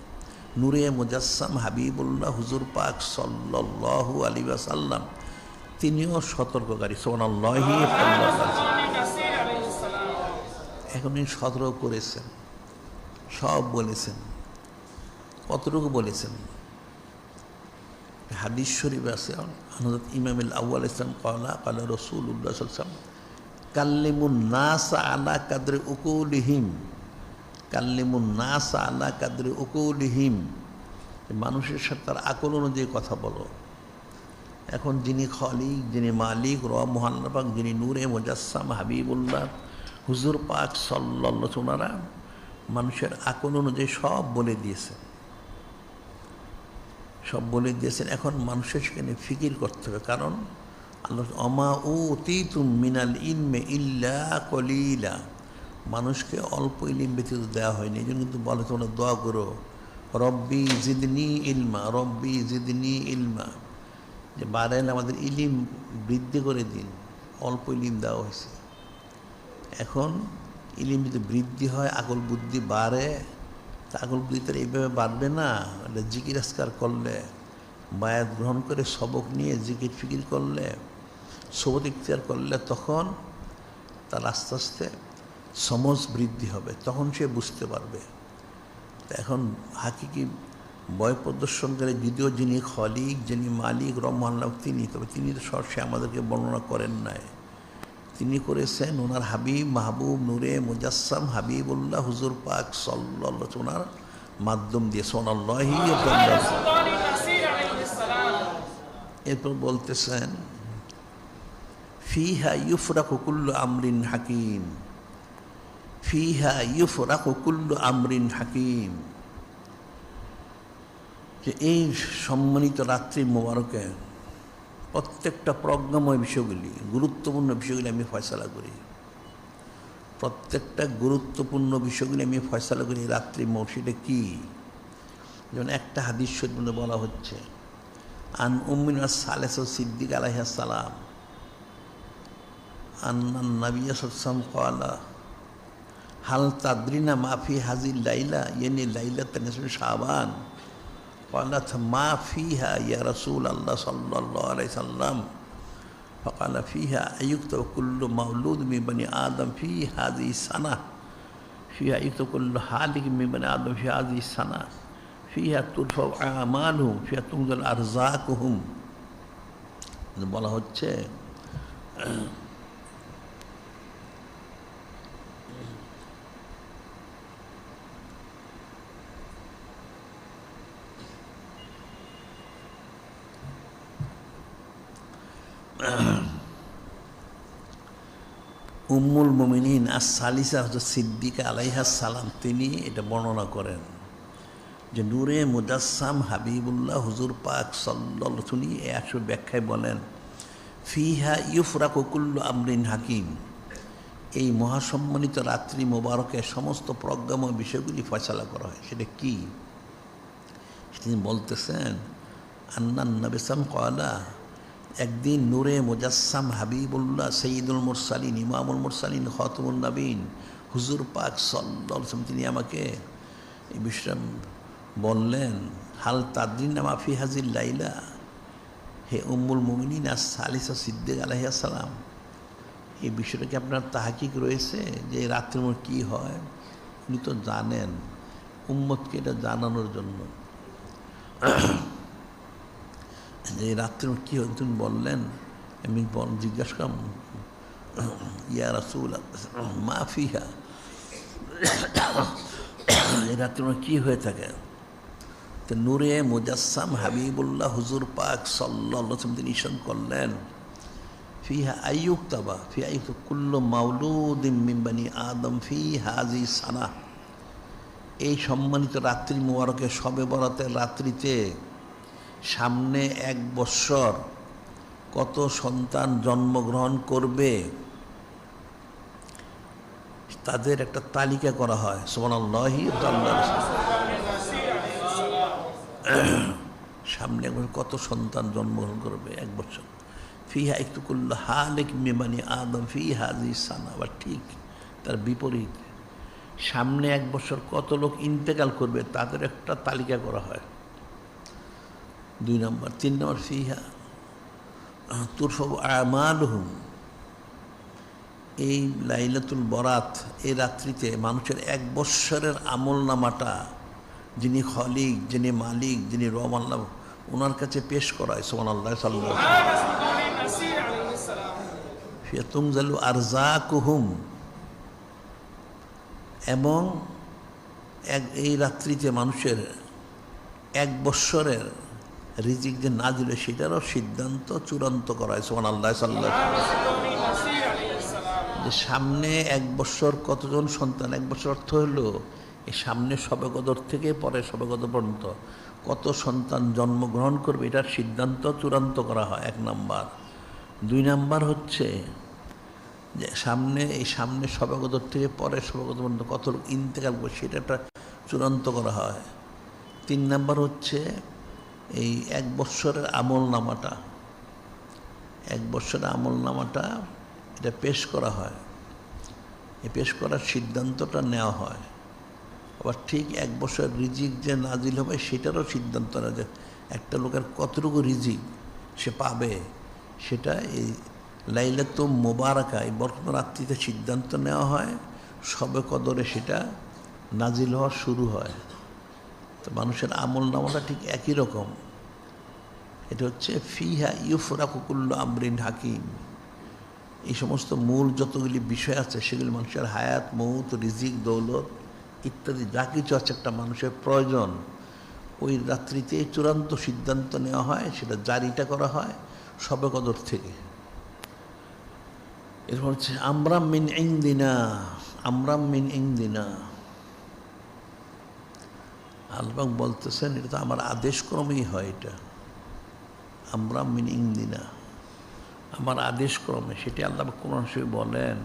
নূরে মুজাসসাম হাবিবুল্লাহ হুজুর পাক সাল্লাল্লাহু আলাইহি ওয়াসাল্লাম, তিনিও সতর্ককারী সুবহানাল্লাহি। এখন তিনি সতর্ক করেছেন, সব বলেছেন। কতটুকু বলেছেন? হাদিস শরীফ আছে, হযরত ইমাম আউয়াল ইসলাম ক্বালা রাসূলুল্লাহ সাল্লাল্লাহু আলাইহি ওয়াসাল্লাম কাল্লিমুন নাস আলা কাদরি উকুলিহিম, কাল্লিমুন নাস আলা কাদরি উকুলিহিম, মানুষের সাথে তার আকল অনুযায়ী কথা বলো। এখন যিনি খালিক, যিনি মালিক, রব মুহাল্লা পাক, যিনি নূরে মুজাসসাম হাবিবুল্লাহ হুজুর পাক সাল্লাল্লাহু আলাইহি ওয়াসাল্লাম মানুষের আকল অনুযায়ী সব বলে দিয়েছেন, সব বলে দিয়েছেন। এখন মানুষের সেখানে ফিকির করতে হবে, কারণ আল্লাহ অমা উতীতুম মিনাল ইলমি ইল্লা কলিলা, মানুষকে অল্প ইলম ব্যতীত দেওয়া হয়নি। এই জন্য কিন্তু বলে তোমরা দোয়া করো রব্বি জিদনি ইলমা, রব্বি জিদনি ইলমা, যে বাড়েন আমাদের ইলিম বৃদ্ধি করে দিন। অল্প ইলিম দেওয়া হয়েছে, এখন ইলিম যদি বৃদ্ধি হয়, আকল বুদ্ধি বাড়ে, তা আকল বুদ্ধি তার এইভাবে বাড়বে না। জিকির আজকার করলে, বায়াত গ্রহণ করে, সবক নিয়ে জিকির ফিকির করলে, সবত ইখতিয়ার করলে, তখন তার আস্তে আস্তে সমজ বৃদ্ধি হবে, তখন সে বুঝতে পারবে। এখন হাকিকি বয় প্রদর্শনকারী যদিও যিনি খালিক, যিনি মালিক, রহমাল্লাহ, তিনি, তবে তিনি তো সরাসরি আমাদেরকে বর্ণনা করেন নাই। তিনি করেছেন ওনার হাবিব মাহবুব নূরে মুজাসসাম হাবিবুল্লাহ হুজুর পাক সাল্লাল্লাহু আলাইহি ওনার মাধ্যম দিয়ে সোনাল্লাহি। এরপর বলতেছেন ফিহা ইউফরাকু কুল্লু আমরিন হাকিম, ফিহা ইউফরাকু কুল্লু আমরিন হাকিম, যে এই সম্মানিত রাত্রি মোবারকে প্রত্যেকটা প্রজ্ঞাময় বিষয়গুলি, গুরুত্বপূর্ণ বিষয়গুলি আমি ফয়সালা করি। প্রত্যেকটা গুরুত্বপূর্ণ বিষয়গুলি আমি ফয়সালা করি রাত্রি মসজিদে। কি যেমন একটা হাদিস শরীফের মধ্যে বলা হচ্ছে আন উম্মিনা সালেস সিদ্দিক আলাইহিস সালাম আন্নান নবী সাল্লাল্লাহু আলাইহি ওয়াসাল্লাম ক্বালা হাল তাদরিনা মা ফি হাযিল লাইলা, ইয়ানি লাইলাতুন নিসফি শাবান। قالت ما فيها يا رسول الله صلى الله عليه وسلم؟ فقال فيها يكتب كل مولود من بني آدم في هذه السنة، فيها يكتب كل هالك من بني آدم في هذه السنة، فيها ترفع أعمالهم، فيها تنزل أرزاقهم। বলা হচ্ছে উম্মুল মুমিনিন আস-সালিসা হযরত সিদ্দিকা আলাইহিস সালাম তিনি এটা বর্ণনা করেন যে নূরে মুজাসসাম হাবিবুল্লাহ হুজুর পাক সাল্লাল্লাহু আলাইহি ওয়াসাল্লাম এই আসর ব্যাখ্যায় বলেন ফিহা ইউফরাকু কুল্লু আমরিন হাকিম, এই মহাসম্মানিত রাত্রি মোবারকে সমস্ত প্রজ্ঞাময় বিষয়গুলি ফয়সালা করা হয়। সেটা কি? তিনি বলতেছেন আন্নান নবী সাল্লাল্লাহু আলাইহি ওয়াসাল্লাম ক্বালা, একদিন নূরে মুজাসসাম হাবিবুল্লাহ সৈয়দুল মুরসালিন ইমামুল মুরসালিন খাতামুন নবীন হুজুর পাক সাল্লাল্লাহু আলাইহি ওয়াসাল্লাম তিনি আমাকে এই বিষয় বললেন হাল তাদরিনা মা ফি হাযিল লাইলা, হে উম্মুল মুমিনিন আস-সালিসা সিদ্দিক আলাইহিস সালাম, এই বিষয়টা কি আপনার তাহকিক রয়েছে যে রাত্রির মধ্যে কী হয়? উনি তো জানেন, উম্মতকে এটা জানানোর জন্য যে রাত্রে কী হয় তুমি বললেন। আমি জিজ্ঞাসা করলাম ইয়া রাসূল মা ফিহা, এই রাত্রে কী হয়ে থাকে? তো নূরে মুজাসসাম হাবিবুল্লাহ হুজুর পাক সাল্লাল্লাহু আলাইহি ওয়াসাল্লাম তিনি ইরশাদ করলেন ফিহা আইয়ুক্তাবা ফি আইয়ুক্তাবা কুল্লু মাউলুদিন মিন বানি আদম ফি হাযিহি সানাহ, এই সম্মানিত রাত্রি মুবারকে শবে বরাতের রাত্রিতে সামনে 1 বৎসর কত সন্তান জন্মগ্রহণ করবে তাদের একটা তালিকা করা হয়। সুবহানাল্লাহি সামনে কত সন্তান জন্মগ্রহণ করবে 1 বছর। ফিহা একটু কুল্লু হালিক মিন বানি আদম ফি হাযিহি সানা, আবার ঠিক তার বিপরীত সামনে 1 বছর কত লোক ইন্তেকাল করবে তাদের একটা তালিকা করা হয়। 2 নম্বর। 3 নম্বর ফিহা তুরফাউ আমালুহুম, এই লাইলাতুল বরাত এই রাত্রিতে মানুষের 1 বৎসরের আমল নামাটা যিনি খলিক, যিনি মালিক, যিনি রহমান ওনার কাছে পেশ করায়। সুবহানাল্লাহ সাল্লাল্লাহু আলাইহি ওয়াসাল্লাম। ফিয়া তুনজালু আরযাকুহুম, এবং এই রাত্রিতে মানুষের 1 বৎসরের রিজিক যে নাজিল সেটারও সিদ্ধান্ত চূড়ান্ত করা হয়। সুবহানাল্লাহ সাল্লাল্লাহু আলাইহি ওয়াসাল্লাম। যে সামনে 1 বৎসর কতজন সন্তান, 1 বৎসর অর্থ হলো এই সামনে শবে কদর থেকে পরে শবে কদর পর্যন্ত কত সন্তান জন্মগ্রহণ করবে এটার সিদ্ধান্ত চূড়ান্ত করা হয় 1 নাম্বার। 2 নাম্বার হচ্ছে যে সামনে শবে কদর থেকে পরে শবে কদর পর্যন্ত কত লোক ইন্তেকাল করবে সেটা একটা চূড়ান্ত করা হয়। 3 নাম্বার হচ্ছে এই 1 বৎসরের আমল নামাটা, 1 বৎসরের আমল নামাটা এটা পেশ করা হয়। এই পেশ করার সিদ্ধান্তটা নেওয়া হয়। আবার ঠিক 1 বছর রিজিক যে নাজিল হবে সেটারও সিদ্ধান্ত নেওয়া যায়। একটা লোকের কতটুকু রিজিক সে পাবে সেটা এই লাইলাতুল মুবারাকা এই বরকত রাত্রিতে সিদ্ধান্ত নেওয়া হয়। শবে কদরে সেটা নাজিল হওয়া শুরু হয়। তো মানুষের আমল নামাটা ঠিক একই রকম। এটা হচ্ছে ফিহা ইউফরাকু কুল্লু আমরিন হাকিম, এই সমস্ত মূল যতগুলি বিষয় আছে সেগুলি মানুষের হায়াত, মৌত, রিজিক, দৌলত ইত্যাদি যা কিছু আছে একটা মানুষের প্রয়োজন, ওই রাত্রিতে চূড়ান্ত সিদ্ধান্ত নেওয়া হয়, সেটা জারিটা করা হয় শবে কদর থেকে। এরপর হচ্ছে আমরাম মিন ইনদিনা, আমরাম মিন ইনদিনা। আল্লাহ বলতেছেন এটা তো আমার আদেশক্রমেই হয়, এটা আমরাম মিন ইনদিনা, আমার আদেশক্রমে। সেটি আল্লাহ কোরআন শরীফে বলেন,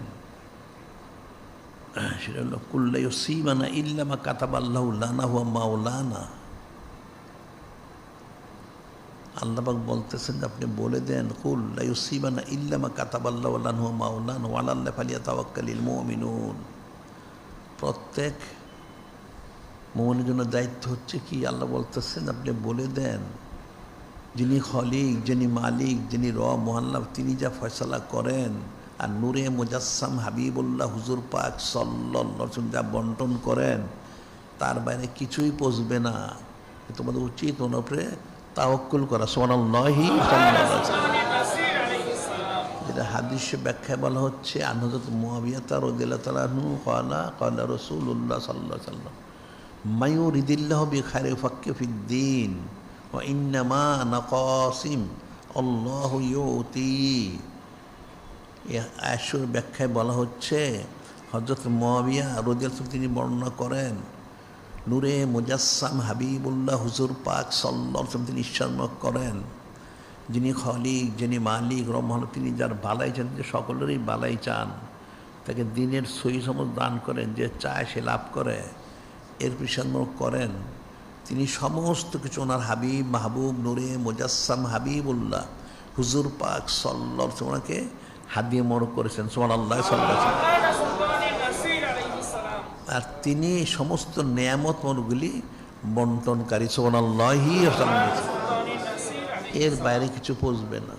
সেটা হলো কুল্লা ইউসিবানা ইল্লা মা কাতাবাল্লাহু লানা হুয়া মাওলানা। আল্লাহ পাক বলতেছেন আপনি বলে দেন, কুল লা ইউসিবানা ইল্লা মা কাতাবাল্লাহু লানা হুয়া মাওলানা ওয়া আলাল্লাহি ফালিয়াতাওয়াক্কালিল মুমিনুন। প্রত্যেক মুমিনের জন্য দায়িত্ব হচ্ছে কি, আল্লাহ বলতেছেন আপনি বলে দেন যিনি খলিক, যিনি মালিক, যিনি মহাল্লা, তিনি যা ফয়সালা করেন, আর নূরে মুজাসসাম হাবিবুল্লাহ হুজুর পাক সাল্লাল্লাহু আলাইহি ওয়াসাল্লাম যা বন্টন করেন তার বাইরে কিছুই পচবে না। তোমাদের উচিত ওনার উপরে তাওয়াক্কুল করা। সুবহানাল্লাহি সাল্লাল্লাহু আলাইহি ওয়াসাল্লাম, যেটা হাদিসে ব্যাখ্যায় বলা হচ্ছে আন হযরত মুআবিয়া রাদিয়াল্লাহু তাআলা আনহু ক্বালা ক্বালা রাসূলুল্লাহ সাল্লাল্লাহু আলাইহি ওয়াসাল্লাম মায়ুরিদিল্লাহু বিখাইরিন ফাক্কিহু ফিদ্দীন ওয়া ইন্নামা নাকাসিম আল্লাহু ইউতি। আয়াতের ব্যাখ্যায় বলা হচ্ছে হযরত মুআবিয়া রাদিয়াল্লাহু তিনি বর্ণনা করেন নূরে মুজাসসাম হাবিবুল্লাহ হুজুর পাক সাল্লাল্লাহু আলাইহি ওয়াসাল্লাম তিনি ইরশাদ করেন যিনি খলিক, যিনি মালিক, রহমান, তিনি যার বালাই চান, যে সকলেরই বালাই চান, তাকে দিনের সহি সমজ দান করেন, যে চায় সে লাভ করে, এর পিছন করেন। তিনি সমস্ত কিছু ওনার হাবিব মাহবুব নূরে মুজাসসাম হাবিবুল্লাহ হুজুর পাক সাল্লাল্লাহু আলাইহি ওয়াসাল্লাম ওনাকে হাদিয়ে মোড়ক করেছেন। সুবহানাল্লাহ সাল্লাল্লাহু আলাইহি ওয়াসাল্লাম। আর তিনি সমস্ত নেয়ামত মনগুলি বন্টনকারী। সুবহানাল্লাহি এর বাইরে কিছু পৌঁছবে না।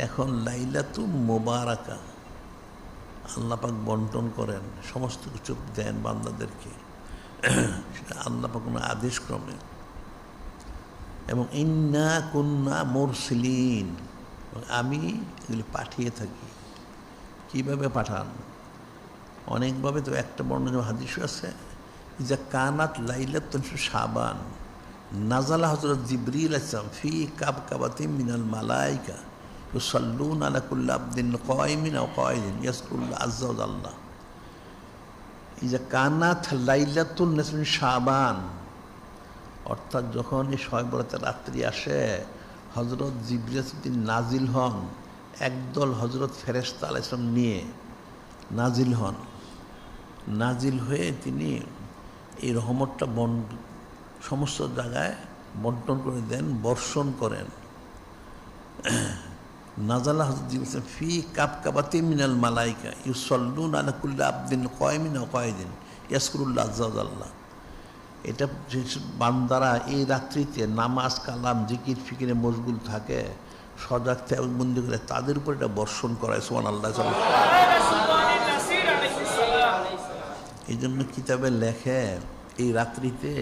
এখন লাইলাতুল মুবারাকা আল্লাহ পাক বন্টন করেন, সমস্ত কিছু দেন বান্দাদেরকে, সেটা আল্লাহ পাক কোনো আদেশক্রমে। এবং ইন্না কুন্না মুরসিলিন, আমি এগুলি পাঠিয়ে থাকি। কীভাবে পাঠান? অনেকভাবে। তো একটা বর্ণনা হাদিস আছে যে কানাত লাইলাতুন শাবান নাজালা হযরত জিবরিল আলাইহিস সালাম ফি কাবকাবাতিন মিনাল মালায়েকা ইউসাল্লুনা আলা কুল্লি আবদিন কায়িমিন আও কায়িদিন ইয়াজকুরুল্লাহ আযজা ওয়া জাল্লা। এই যে কানাত লাইলাতুন নিসফি শাবান, অর্থাৎ যখন এই শবে বরাতের রাত্রি আসে, হযরত জিবরিল তিনি নাজিল হন, একদল হযরত ফেরেশতা আলাইহিস সালাম নিয়ে নাজিল হন। নাজিল হয়ে তিনি এই রহমতটা সমস্ত জায়গায় বন্টন করে দেন, বর্ষণ করেন। নাজালা হযরত জিবরিল ফি কাবকাবাতিন মিনাল মালায়েকা ইউসাল্লুনা আলা কুল্লি আবদিন কায়িমিন ওয়া কায়িদিন ইয়াজকুরুল্লাহ আযজা ওয়া জাল্লা। এটা যে বান্দারা এই রাত্রিতে নামাজ, কালাম, জিকির, ফিকিরে মশগুল থাকে, সজাগ থেকে বন্দি করে, তাদের উপর এটা বর্ষণ করায়। সুবহানাল্লাহ। এই জন্য কিতাবে লেখে এই রাত্রিতে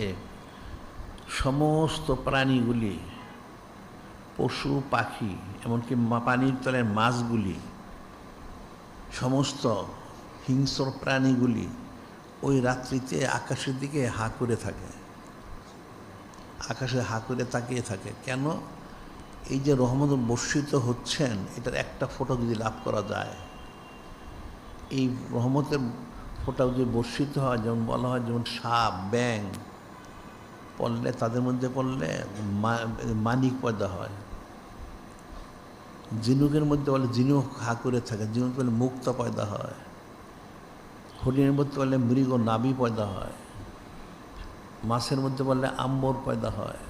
সমস্ত প্রাণীগুলি, পশু পাখি, এমনকি পানির তলের মাছগুলি, সমস্ত হিংস্র প্রাণীগুলি ওই রাত্রিতে আকাশের দিকে হা করে থাকে, আকাশে হা করে তাকিয়ে থাকে। কেন? এই যে রহমত বর্ষিত হচ্ছেন, এটার একটা ফটো যদি লাভ করা যায়, এই রহমতের ফোঁটা যদি বর্ষিত হয়, যেমন বলা হয়, যেমন সাপ, ব্যাং পড়লে, তাদের মধ্যে পড়লে মানিক পয়দা হয়। ঝিনুকের মধ্যে বলে ঝিনুক হা করে থাকে, ঝিনুক বলে মুক্তা পয়দা হয়। হরিণের মধ্যে বললে মৃগ নাভি পয়দা হয়। মাছের মধ্যে বললে আম্বর পয়দা হয়।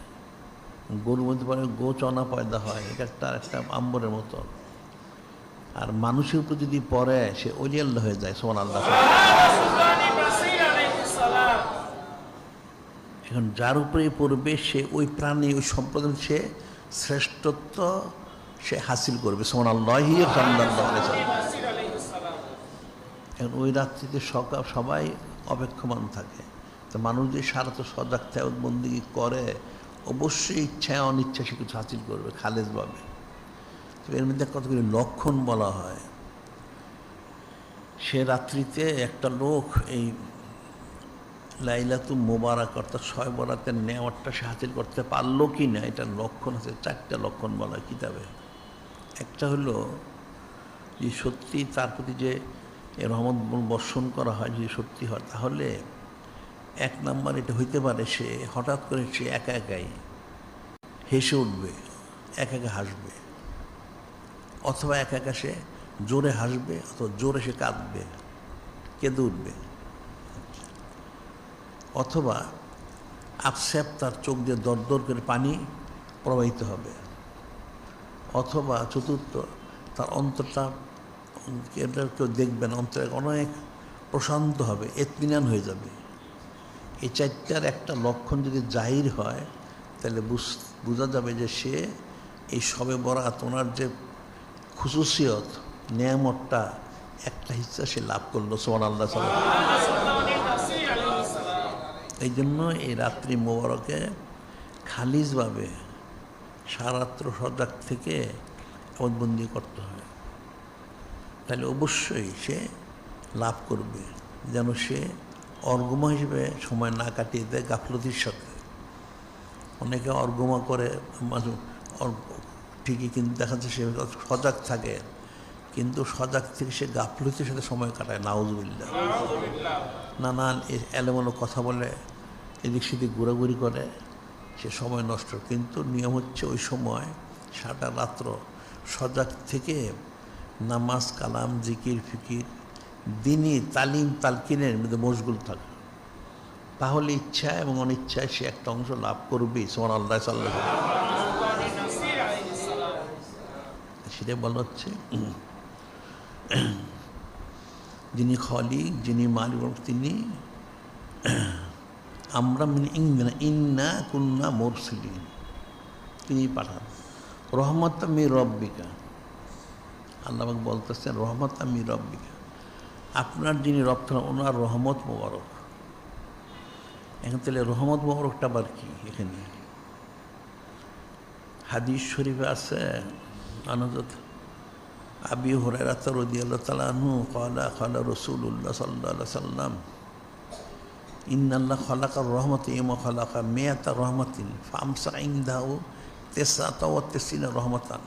গরুর মধ্যে বলে গোচনা পয়দা হয়, এটা একটা আম্বরের মতো। আর মানুষের উপর যদি পড়ে, সে ওলি আল্লাহ হয়ে যায়। সুবহানাল্লাহ। এখন যার উপরেই পড়বে, সে ওই প্রাণী, ওই সম্প্রদায়, সে শ্রেষ্ঠত্ব সে হাসিল করবে। সুবহানাল্লাহ। এখন ওই রাত্রিতে সবাই অপেক্ষমান থাকে। তো মানুষ যে সারা তো সজাগ থাকে, বন্দিগি করে, অবশ্যই ইচ্ছায় অনিচ্ছা সে কিছু হাসিল করবে খালেজভাবে। তো এর মধ্যে কতগুলি লক্ষণ বলা হয়। সে রাত্রিতে একটা লোক এই লাইলাতুল মুবারাক অর্থাৎ শবে বরাতের নেওয়ারটা সে হাসিল করতে পারলো কি না, এটার লক্ষণ আছে। 4টা লক্ষণ বলা কিতাবে। একটা হলো যে সত্যি তার প্রতি যে রহমত বর্ষণ করা হয়, যদি সত্যি হয়, তাহলে 1 নম্বর এটা হইতে পারে সে হঠাৎ করে সে একা একাই হেসে উঠবে, একা একা হাসবে, অথবা একা একা সে জোরে হাসবে, অথবা জোরে সে কাঁদবে, কেঁদে উঠবে, অথবা আপসেপ তার চোখ দিয়ে দরদর করে পানি প্রবাহিত হবে, অথবা চতুর্থ তার অন্তরটা কেউ দেখবেন, অন্তরে অনেক প্রশান্ত হবে, এতমিনান হয়ে যাবে। এই 4টার একটা লক্ষণ যদি জাহির হয় তাহলে বোঝা যাবে যে সে এই শবে বরাত ওনার যে খুশুসিয়ত নেয়ামতটা একটা হিস্সা সে লাভ করলো। সুবহানাল্লাহ। এই জন্য এই রাত্রি মোবারকে খালিজভাবে সারাত্র সজাগ থেকে অববন্দি করতে হয়, তাহলে অবশ্যই সে লাভ করবে, যেন সে অর্গমা হিসেবে সময় না কাটিয়ে দেয় গাফলতির সাথে। অনেকে অর্গমা করে ঠিকই, কিন্তু দেখা যাচ্ছে সে সজাগ থাকে, কিন্তু সজাগ থেকে সে গাফলতির সাথে সময় কাটায়। নাউজুবিল্লাহ। নানান এলোমেলো কথা বলে, এদিক সেদিক ঘোরাঘুরি করে, সে সময় নষ্ট। কিন্তু নিয়ম হচ্ছে ওই সময় সারা রাত্র সজাগ থেকে নামাজ, কালাম, জিকির, ফিকির, দিনই তালিম তালকিনের মধ্যে মশগুল থাকে। তাহলে ইচ্ছা এবং অনিচ্ছায় সে একটা অংশ লাভ করবেই। সুবহানাল্লাহ। সাল্লাল্লাহু আলাইহি ওয়াসাল্লাম। সেটা বলা হচ্ছে যিনি খলিক, যিনি মালিক, তিনি আমরা ইন্না কুন্না মুরসিলিন, তিনি পাঠান। রহমত মির রব্বিকা, আল্লাহ বলতেছেন রহমত মির রব্বিকা, আপনার যিনি রব ওনার রহমত মোবারক। এখন তাহলে রহমত মোবারকটা আবার কি? এখানে হাদিস শরীফে আছে আনহযরত আবি হুরায়রা রাদিয়াল্লাহু তাআলা আনহু ক্বালা ক্বালা রাসূলুল্লাহ সাল্লাল্লাহু আলাইহি ওয়াসাল্লাম ইন্নাল্লাহ খালাকার রহমতি ইমা খালাকা মিয়াতা রহমাতিন ফামসা ইনদাহু তিসআতা ওয়া তিসিনা রহমাতান।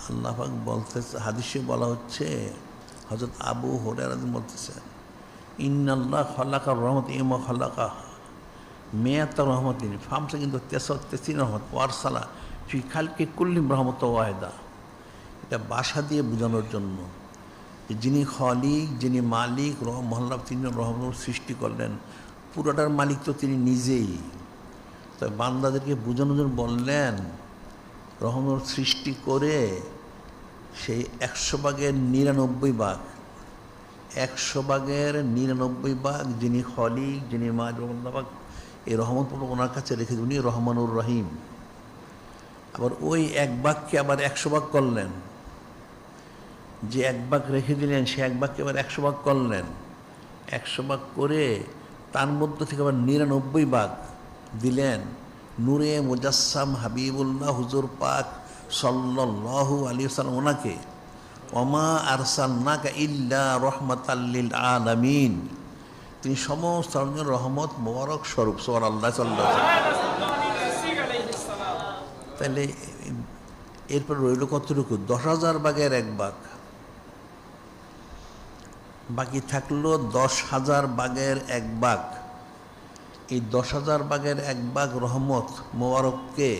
আল্লাহ পাক বলতেছে, হাদিসে বলা হচ্ছে, হযরত আবু হুরায়রা বলতেছেন ইন্নাল্লাহ খালাকার রহমতি ইমা খালাকা মিয়াতা রহমাতিন ফামসা কিন্তু তিসিনা রহমাত ওয়ারসালা ফি খালকি কুল্লি রহমত ওয়াহিদা। এটা বাসা দিয়ে বোঝানোর জন্য যিনি খলিক, যিনি মালিক, মহল্লা, তিনি রহমত সৃষ্টি করলেন, পুরোটার মালিক তো তিনি নিজেই। তবে বান্দাদেরকে বোঝানোর জন্য বললেন রহমত সৃষ্টি করে সেই 100 ভাগের 99 ভাগ, 100 ভাগের 99 ভাগ যিনি খলিক, যিনি মালিক, রহমত, এই রহমত ওনার কাছে রেখে উনি রহমানুর রহিম। আবার ওই 1 ভাগকে আবার 100 ভাগ করলেন, যে 1 ভাগ রেখে দিলেন সে 1 ভাগকে আবার 100 ভাগ করলেন। 100 ভাগ করে তার মধ্যে থেকে আবার 99 ভাগ দিলেন নূরে মুজাসসাম হাবিবুল্লাহ হুজুর পাক সাল্লাল্লাহু আলাইহি ওয়াসাল্লাম ওনাকে। ওমা আরসালনাকা ইল্লা রাহমাতাল লিল আলামিন, তিনি সমস্ত রহমত মোবারক স্বরূপ। সুবহানাল্লাহ। সাল্লাল্লাহু আলাইহি ওয়াসাল্লাম। তাহলে এরপর রইল কতটুকু? 10,000 ভাগের 1 ভাগ, বাকি থাকলো 10,000 ভাগের 1 ভাগ। এই 10,000 ভাগের 1 ভাগ রহমত মোবারককে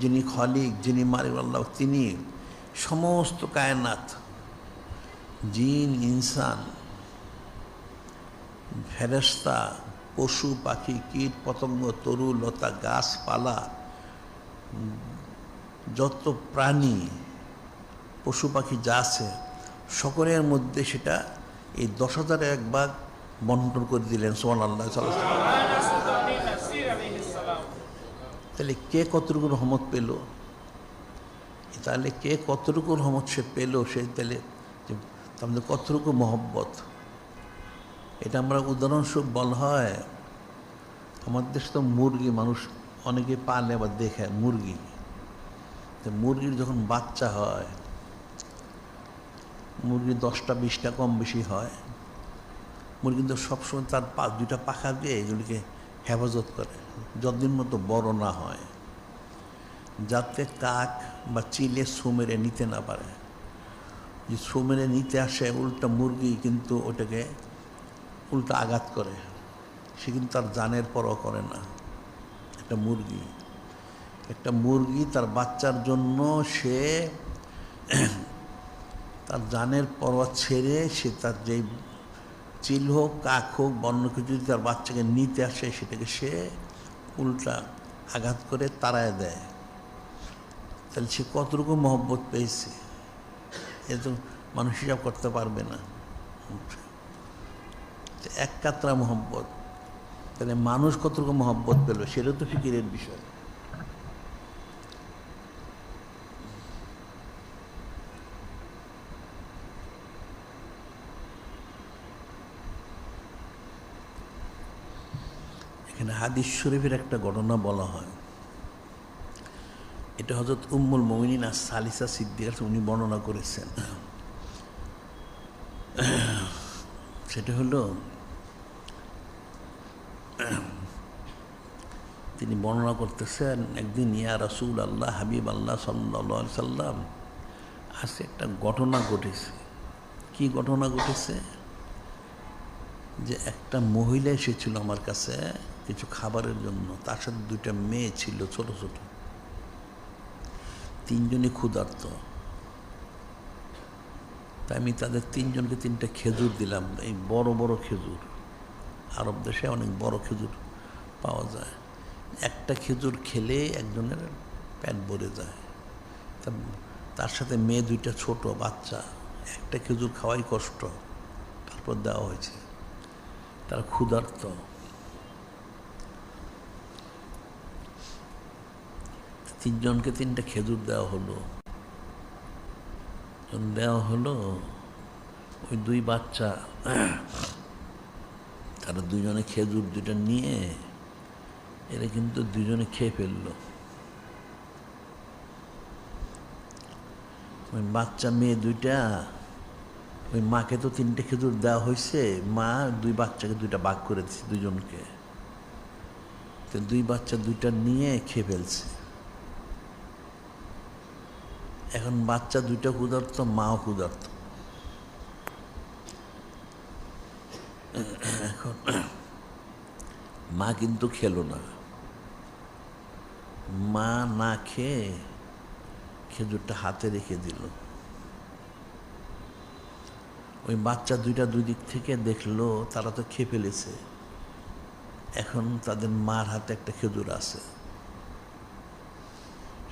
যিনি খলিক, যিনি মালিক আল্লাহ, তিনি সমস্ত কায়নাত, জিন, ইনসান, ফেরেশতা, পশু পাখি, কীট পতঙ্গ, তরু লতা, গাছপালা, যত প্রাণী পশু পাখি যা আছে সকলের মধ্যে সেটা এই 10,000 1 ভাগ বন্টন করে দিলেন। সুবহানাল্লাহ। তাহলে কে কতটুকু রহমত পেল? তাহলে কে কতটুকু রহমত সে পেল, সে তাহলে আমাদের কতটুকু মহব্বত, এটা আমরা উদাহরণস্বরূপ বলা হয়। আমাদের দেশে তো মুরগি মানুষ অনেকে পালে আবার দেখে মুরগি। মুরগির যখন বাচ্চা হয় মুরগি 10টা 20টা কম বেশি হয়। মুরগি কিন্তু সবসময় তার দুইটা পাখা দিয়ে এগুলিকে হেফাজত করে যতদিন মতো বড় না হয়, যাতে কাক বা চিলে ছো মেরে নিতে না পারে। যে ছো মেরে নিতে আসে উল্টা মুরগি কিন্তু ওটাকে উল্টা আঘাত করে, সে কিন্তু তার জানের পরোয়া করে না। একটা মুরগি তার বাচ্চার জন্য সে তার জানের পরোয়া ছেড়ে সে তার যেই চিল হোক কাক হোক বন্য কিছু যদি তার বাচ্চাকে নিতে আসে সেটাকে সে উল্টা আঘাত করে তাড়ায় দেয়। তাহলে সে কতটুকু মহব্বত পেয়েছে এ তো মানুষ হিসাব করতে পারবে না। এক কাতরা মহব্বত, তাহলে মানুষ কতটুকু মহব্বত পেল সেটা তো ফিকিরের বিষয়। এখানে হাদিস শরীফের একটা ঘটনা বলা হয়, এটা হযরত উম্মুল মুমিনিন সালিসা সিদ্দিকা উনি বর্ণনা করেছেন। সেটা হলো তিনি বর্ণনা করতেছেন, একদিন ইয়া রাসূল আল্লাহ হাবিব আল্লাহ সাল্লাল্লাহু আলাইহি সাল্লাম, আজকে একটা ঘটনা ঘটেছে। কি ঘটনা ঘটেছে? যে একটা মহিলা এসেছিল আমার কাছে কিছু খাবারের জন্য, তার সাথে দুইটা মেয়ে ছিল ছোট ছোট, তিনজনই ক্ষুধার্ত। তাই আমি তাদের তিনজনকে 3টা খেজুর দিলাম, এই বড় বড় খেজুর। আরব দেশে অনেক বড় খেজুর পাওয়া যায়, একটা খেজুর খেলে একজনের পেট ভরে যায়। তার সাথে মেয়ে 2টা ছোট বাচ্চা, একটা খেজুর খাওয়াই কষ্ট, তারপর দেওয়া হয়েছে। তারা ক্ষুধার্ত। তিনজনকে 3টা খেজুর দেওয়া হলো। ওই 2 বাচ্চা তারা দুজনে খেজুর 2টা নিয়ে এরা কিন্তু দুজনে খেয়ে ফেললো। ওই বাচ্চা মেয়ে 2টা, ওই মাকে তো 3টে খেজুর দেওয়া হয়েছে, মা 2 বাচ্চাকে 2টা ভাগ করে দিচ্ছে দুজনকে। তো 2 বাচ্চা 2টা নিয়ে খেয়ে ফেলছে। এখন বাচ্চা 2টা ক্ষুধার্ত, মাও ক্ষুধার্ত। এখন মা কিন্তু খেলো না, মা না খেয়ে খেজুরটা হাতে রেখে দিল। ওই বাচ্চা 2টা 2 দিক থেকে দেখলো তারা তো খেয়ে ফেলেছে, এখন তাদের মার হাতে একটা খেজুর আছে,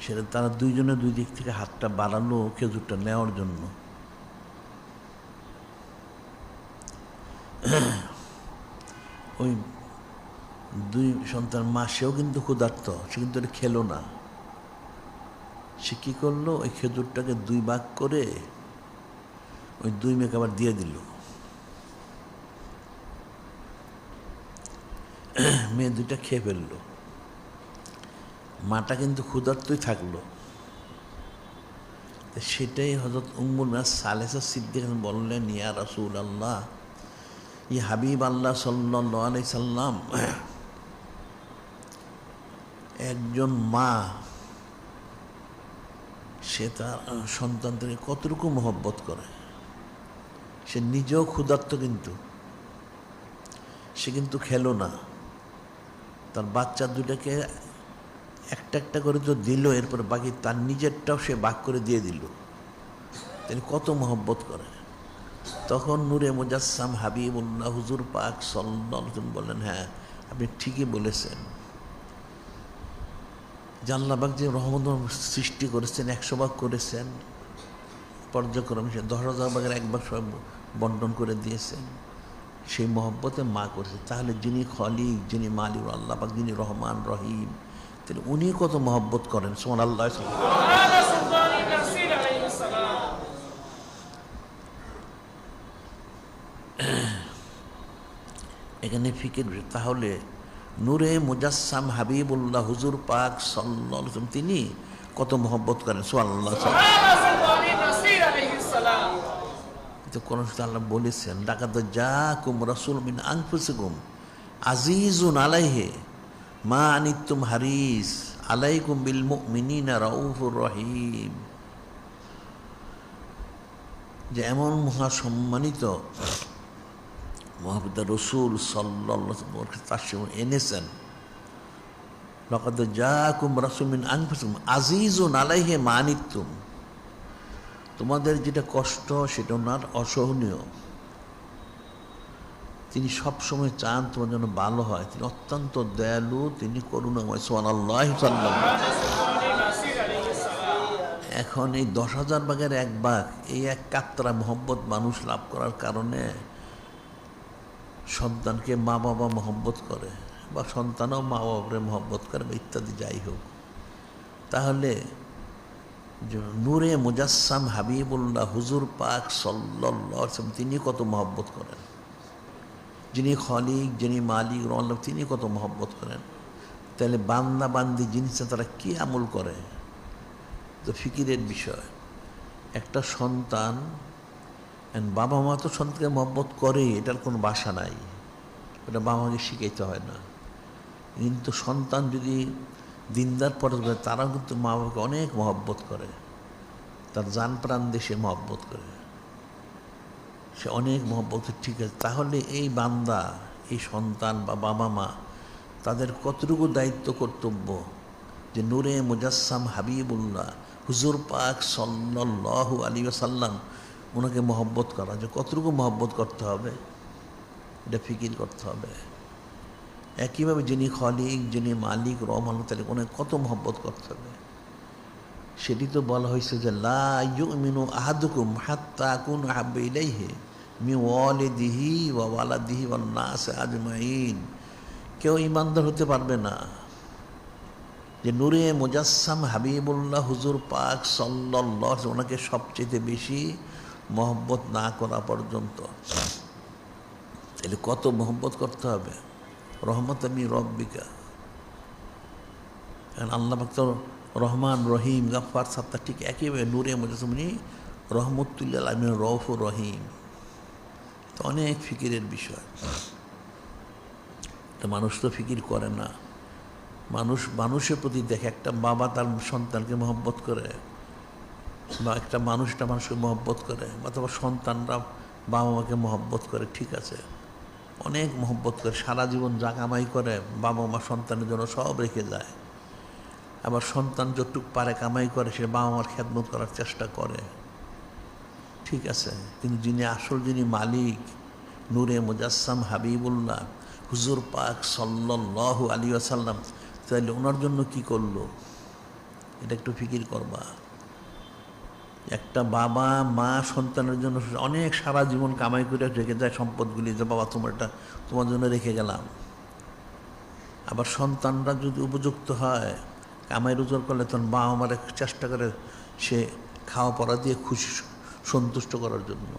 সেটা তারা দুইজনে 2 দিক থেকে হাতটা বাড়ালো খেজুরটা নেওয়ার জন্য। ওই 2 সন্তান মা, সেও কিন্তু ক্ষুধার্ত, সে কিন্তু এটা খেলো না। সে কী করলো, ওই খেজুরটাকে 2 ভাগ করে ওই 2 মেয়েকে আবার দিয়ে দিল। মেয়ে 2টা খেয়ে ফেললো, মাটা কিন্তু ক্ষুধার্তই থাকলো। সেটাই হযরত উম্মুল মুমিনিন সালেসা সিদ্দিকা বললেন, ইয়া রাসূল আল্লাহ, ইয়া হাবিব আল্লাহ সাল্লাল্লাহু আলাইহি সাল্লাম, একজন মা সে তার সন্তানকে কতটুকু মহব্বত করে। সে নিজেও ক্ষুধার্ত, কিন্তু সে কিন্তু খেলো না, তার বাচ্চা 2টাকে একটা একটা করে তো দিল, এরপর বাকি তার নিজেরটাও সে ভাগ করে দিয়ে দিল। তিনি কত মহব্বত করে। তখন নূরে মুজাসসাম হাবিবুল্লাহ হুজুর পাক সাল্লাল্লাহু আলাইহি ওয়াসাল্লাম বললেন, হ্যাঁ আপনি ঠিকই বলেছেন, যে আল্লাহ পাক যে রহমত সৃষ্টি করেছেন, 100 ভাগ করেছেন, পর্যায়ক্রমে সে 10,000 ভাগের 1 ভাগ সব বন্টন করে দিয়েছেন, সেই মহব্বতে মা করেছে। তাহলে যিনি খলিক, যিনি মালিক আল্লাহ পাক, যিনি রহমান রহিম, তিনি উনি কত মহব্বত করেন। সুবহানাল্লাহ। এখানে ফিকির। তাহলে নূরে মুজাসসাম হাবিবুল্লাহ হুজুর পাক সাল্লাল্লাহু আলাইহি ওয়াসাল্লাম তিনি কত মহব্বত করেন। সুবহানাল্লাহ। তো কোন আল্লাহ বলেছেন, লাকাদ জাআকুম রাসূলুম মিন আনফুসিকুম আজিজুন আলাইহি মা আনিতুম হারিস আলাইকুম বিল মুমিনিনা রাউফুর রহিম। যে এমন মহাসম্মানিত মুহাম্মদ রাসূল সাল্লাল্লাহু আলাইহি ওয়াসাল্লাম তার সঙ্গে এনেছেন, লাকাদ জাআকুম রাসূলুম মিন আনফুসিকুম আজিজুন আলাইহি মা আনিতুম, তোমাদের যেটা কষ্ট সেটা ওনার অসহনীয়, তিনি সবসময় চান তোমার জন্য ভালো হয়, তিনি অত্যন্ত দয়ালু, তিনি করুণাময়। সুবহানাল্লাহ সাল্লাল্লাহু। এখন এই 10,000 ভাগের 1 ভাগ, এই এক কাতরা মহব্বত মানুষ লাভ করার কারণে সন্তানকে মা বাবা মহব্বত করে, বা সন্তানও মা বাবাকে মহব্বত করে, বা ইত্যাদি যাই হোক। তাহলে নূরে মুজাসসাম হাবিবুল্লাহ হুজুর পাক সাল্লাল্লাহু আলাইহি ওয়াসাল্লাম তিনি কত মহব্বত করেন, যিনি খলিক, যিনি মালিক আল্লাহ, তিনি কত মহব্বত করেন। তাহলে বান্দা বান্দি জিনিসটা তারা কী আমল করে, তো ফিকিরের বিষয়। একটা সন্তান, বাবা মা তো সন্তানকে মহব্বত করে, এটার কোনো বাসা নাই, এটা বাবা মাকে শিখাইতে হয় না। কিন্তু সন্তান যদি দিনদার পরে করে, তারাও কিন্তু মা বাবাকে অনেক মহব্বত করে, তার জান প্রাণ দেশে মহব্বত করে, সে অনেক মহব্বত। ঠিক আছে, তাহলে এই বান্দা, এই সন্তান বা বাবা মা, তাদের কতটুকু দায়িত্ব কর্তব্য যে নূরে মুজাসসাম হাবিবুল্লাহ হুজুর পাক সাল্লাল্লাহু আলাইহি ওয়াসাল্লাম ওনাকে মহব্বত করা, যে কতটুকু মহব্বত করতে হবে এটা ফিকির করতে হবে। একইভাবে যিনি খলিক, যিনি মালিক রহমান, তাহলে ওনাকে কত মহব্বত করতে হবে, সেটি তো বলা হয়েছে যে লা ইউমিনু আহাদুকুম হাত্তা আকুনু আহাব্বা ইলাইহি মিন ওয়ালিদিহি ওয়া ওয়ালাদিহি ওয়ান নাস আজমাইন। কেউ ইমানদার হতে পারবে না যে নূরে মুজাসসাম হাবিবুল্লাহ হুজুর পাক সাল্লাল্লাহু আলাইহি ওনাকে সবচেয়ে বেশি মহব্বত না করা পর্যন্ত। তাহলে কত মহব্বত করতে হবে। রহমতাম মির রব্বিকা, কারণ আল্লাহ পাক তো রহমান, রহিম, গাফফার, সাত্তার, ঠিক একইভাবে নূরে মুজাসসাম রহমতুল্লিল আলামিন রউফুর রহিম। তো অনেক ফিকিরের বিষয়, তো মানুষ তো ফিকির করে না। মানুষের প্রতি দেখে, একটা বাবা তার সন্তানকে মহব্বত করে, বা একটা মানুষকে মহব্বত করে, অথবা সন্তানরা বাবা মাকে মহব্বত করে, ঠিক আছে, অনেক মহব্বত করে, সারা জীবন যা কামাই করে বাবা মা সন্তানের জন্য সব রেখে যায়। আবার সন্তান যতটুক পারে কামাই করে, সে বাবা মার খেদমত করার চেষ্টা করে, ঠিক আছে। কিন্তু যিনি মালিক নূরে মুজাসসাম হাবিবুল্লাহ হুজুর পাক সাল্লাল্লাহু আলাইহি ওয়াসাল্লাম, তাহলে ওনার জন্য কি করলো এটা একটু ফিকির করবা। একটা বাবা মা সন্তানের জন্য অনেক সারা জীবন কামাই করে রেখে যায় সম্পদগুলি, যে বাবা তোমার জন্য রেখে গেলাম। আবার সন্তানরা যদি উপযুক্ত হয়, কামাই রোজগার করলে, তখন বাবা মার চেষ্টা করে সে খাওয়া পড়া দিয়ে খুশি সন্তুষ্ট করার জন্য।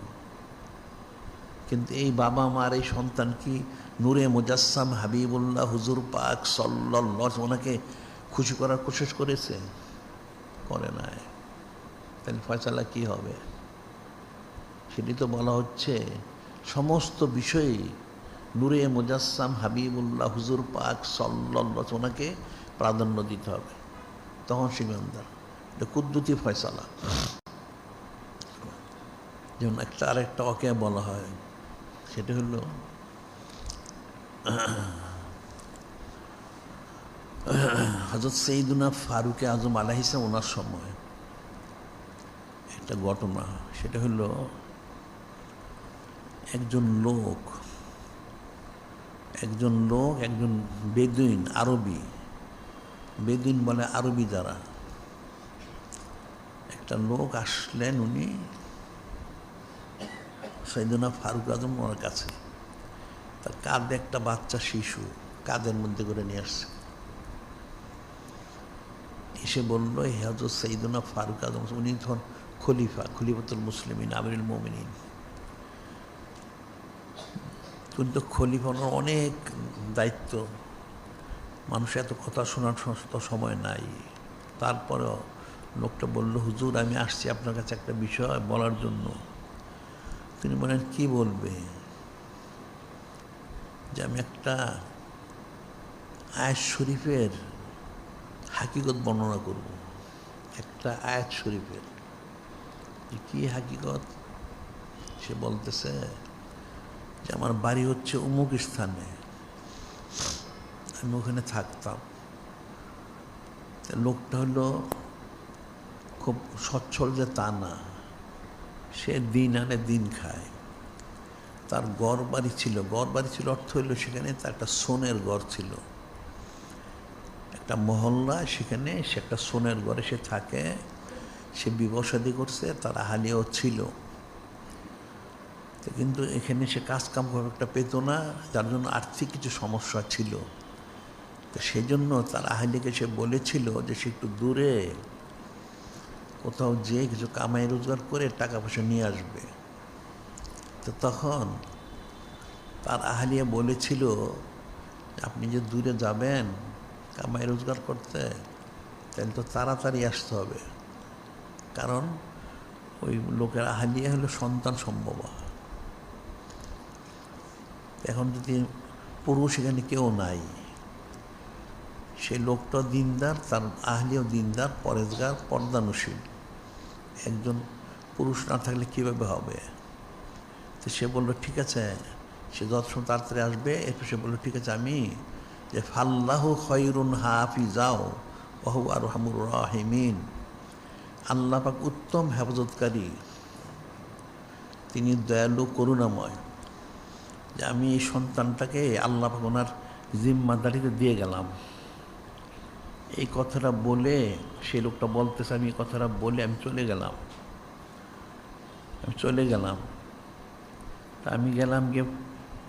কিন্তু এই বাবা মার এই সন্তান কি নূরে মুজাসসাম হাবিবুল্লাহ হুজুর পাক সাল্লাল্লাহু আলাইহি ওনাকে খুশি করার কোশিশ করেছে? করে নাই। তাহলে ফয়সালা কি হবে? সেটি তো বলা হচ্ছে সমস্ত বিষয়েই নূরে মুজাসসাম হাবিবুল্লাহ হুজুর পাক সাল্লাল্লাহু আলাইহি ওনাকে প্রাধান্য দিতে হবে, তখন সে ইমানদার। এটা কুদ্দুতি ফয়সালা। যেমন আরেকটা ওকে বলা হয়, সেটা হলো হযরত সৈয়দুনা ফারুক আজম আলাইহিস সালাম ওনার সময় একটা ঘটনা। সেটা হলো একজন লোক একজন বেদুইন, বেদুইন বলে আরবি যারা, একটা লোক আসলেন, উনি সৈয়দুনা ফারুক আজম ওনার কাছে, তার কাঁধে একটা বাচ্চা শিশু কাঁধের মধ্যে করে নিয়ে আসছে। এসে বলল, হে হযরত সৈয়দুনা ফারুক আজম, উনি তখন খলিফাতুল মুসলিমিন, আমিরুল মুমিনিন। কিন্তু খলিফার অনেক দায়িত্ব, মানুষ এত কথা শোনার সময় নাই। তারপরেও লোকটা বলল, হুজুর আমি আসছি আপনার কাছে একটা বিষয় বলার জন্য। তিনি বলেন কি বলবে, যে আমি একটা আয়াত শরীফের হাকিকত বর্ণনা করব। একটা আয়াত শরীফের কি হাকিকত? সে বলতেছে যে আমার বাড়ি হচ্ছে অমুক স্থানে, আমি ওখানে থাকতাম। লোকটা হলো খুব সচ্ছল যে তা না, সে দিন আনে দিন খায়। তার গড় বাড়ি ছিল, গড় বাড়ি ছিল অর্থ হইল সেখানে তার একটা সোনের ঘর ছিল, একটা মহল্লা, সেখানে সে একটা সোনের ঘরে সে থাকে। সে বিবাহ শাদী করছে, তার আহালিয়াও ছিল। তো কিন্তু এখানে সে কাজ কাম খুব একটা পেত না, যার জন্য আর্থিক কিছু সমস্যা ছিল। তো সেই জন্য তার আহালিকে সে বলেছিল যে সে একটু দূরে কোথাও যেয়ে কিছু কামাই রোজগার করে টাকা পয়সা নিয়ে আসবে। তো তখন তার আহালিয়া বলেছিল, আপনি যে দূরে যাবেন কামাই রোজগার করতে, তাহলে তো তাড়াতাড়ি আসতে হবে, কারণ ওই লোকের আহালিয়া হলো সন্তান সম্ভব। এখন যদি পুরুষ এখানে কেউ নাই, সেই লোকটা দিনদার, তার আহলিও দিনদার, পরেজগার, পর্দানুশীল। একজন পুরুষ না থাকলে কীভাবে হবে? তো সে বলল ঠিক আছে, সে যতক্ষণ তাড়াতাড়ি আসবে। এরপর সে বলল ঠিক আছে, আমি যে ফাল্লাহু খৈরুন হাফিজাও ওহু আরহামুর রাহিমিন, আল্লাহ পাক উত্তম হেফাজতকারী, তিনি দয়ালু করুণাময়। যে আমি এই সন্তানটাকে আল্লাহ পাক ওনার জিম্মাদারিতে দিয়ে গেলাম। এই কথাটা বলে সেই লোকটা বলতেছে, আমি এই কথাটা বলে আমি চলে গেলাম। তা আমি গেলাম, গিয়ে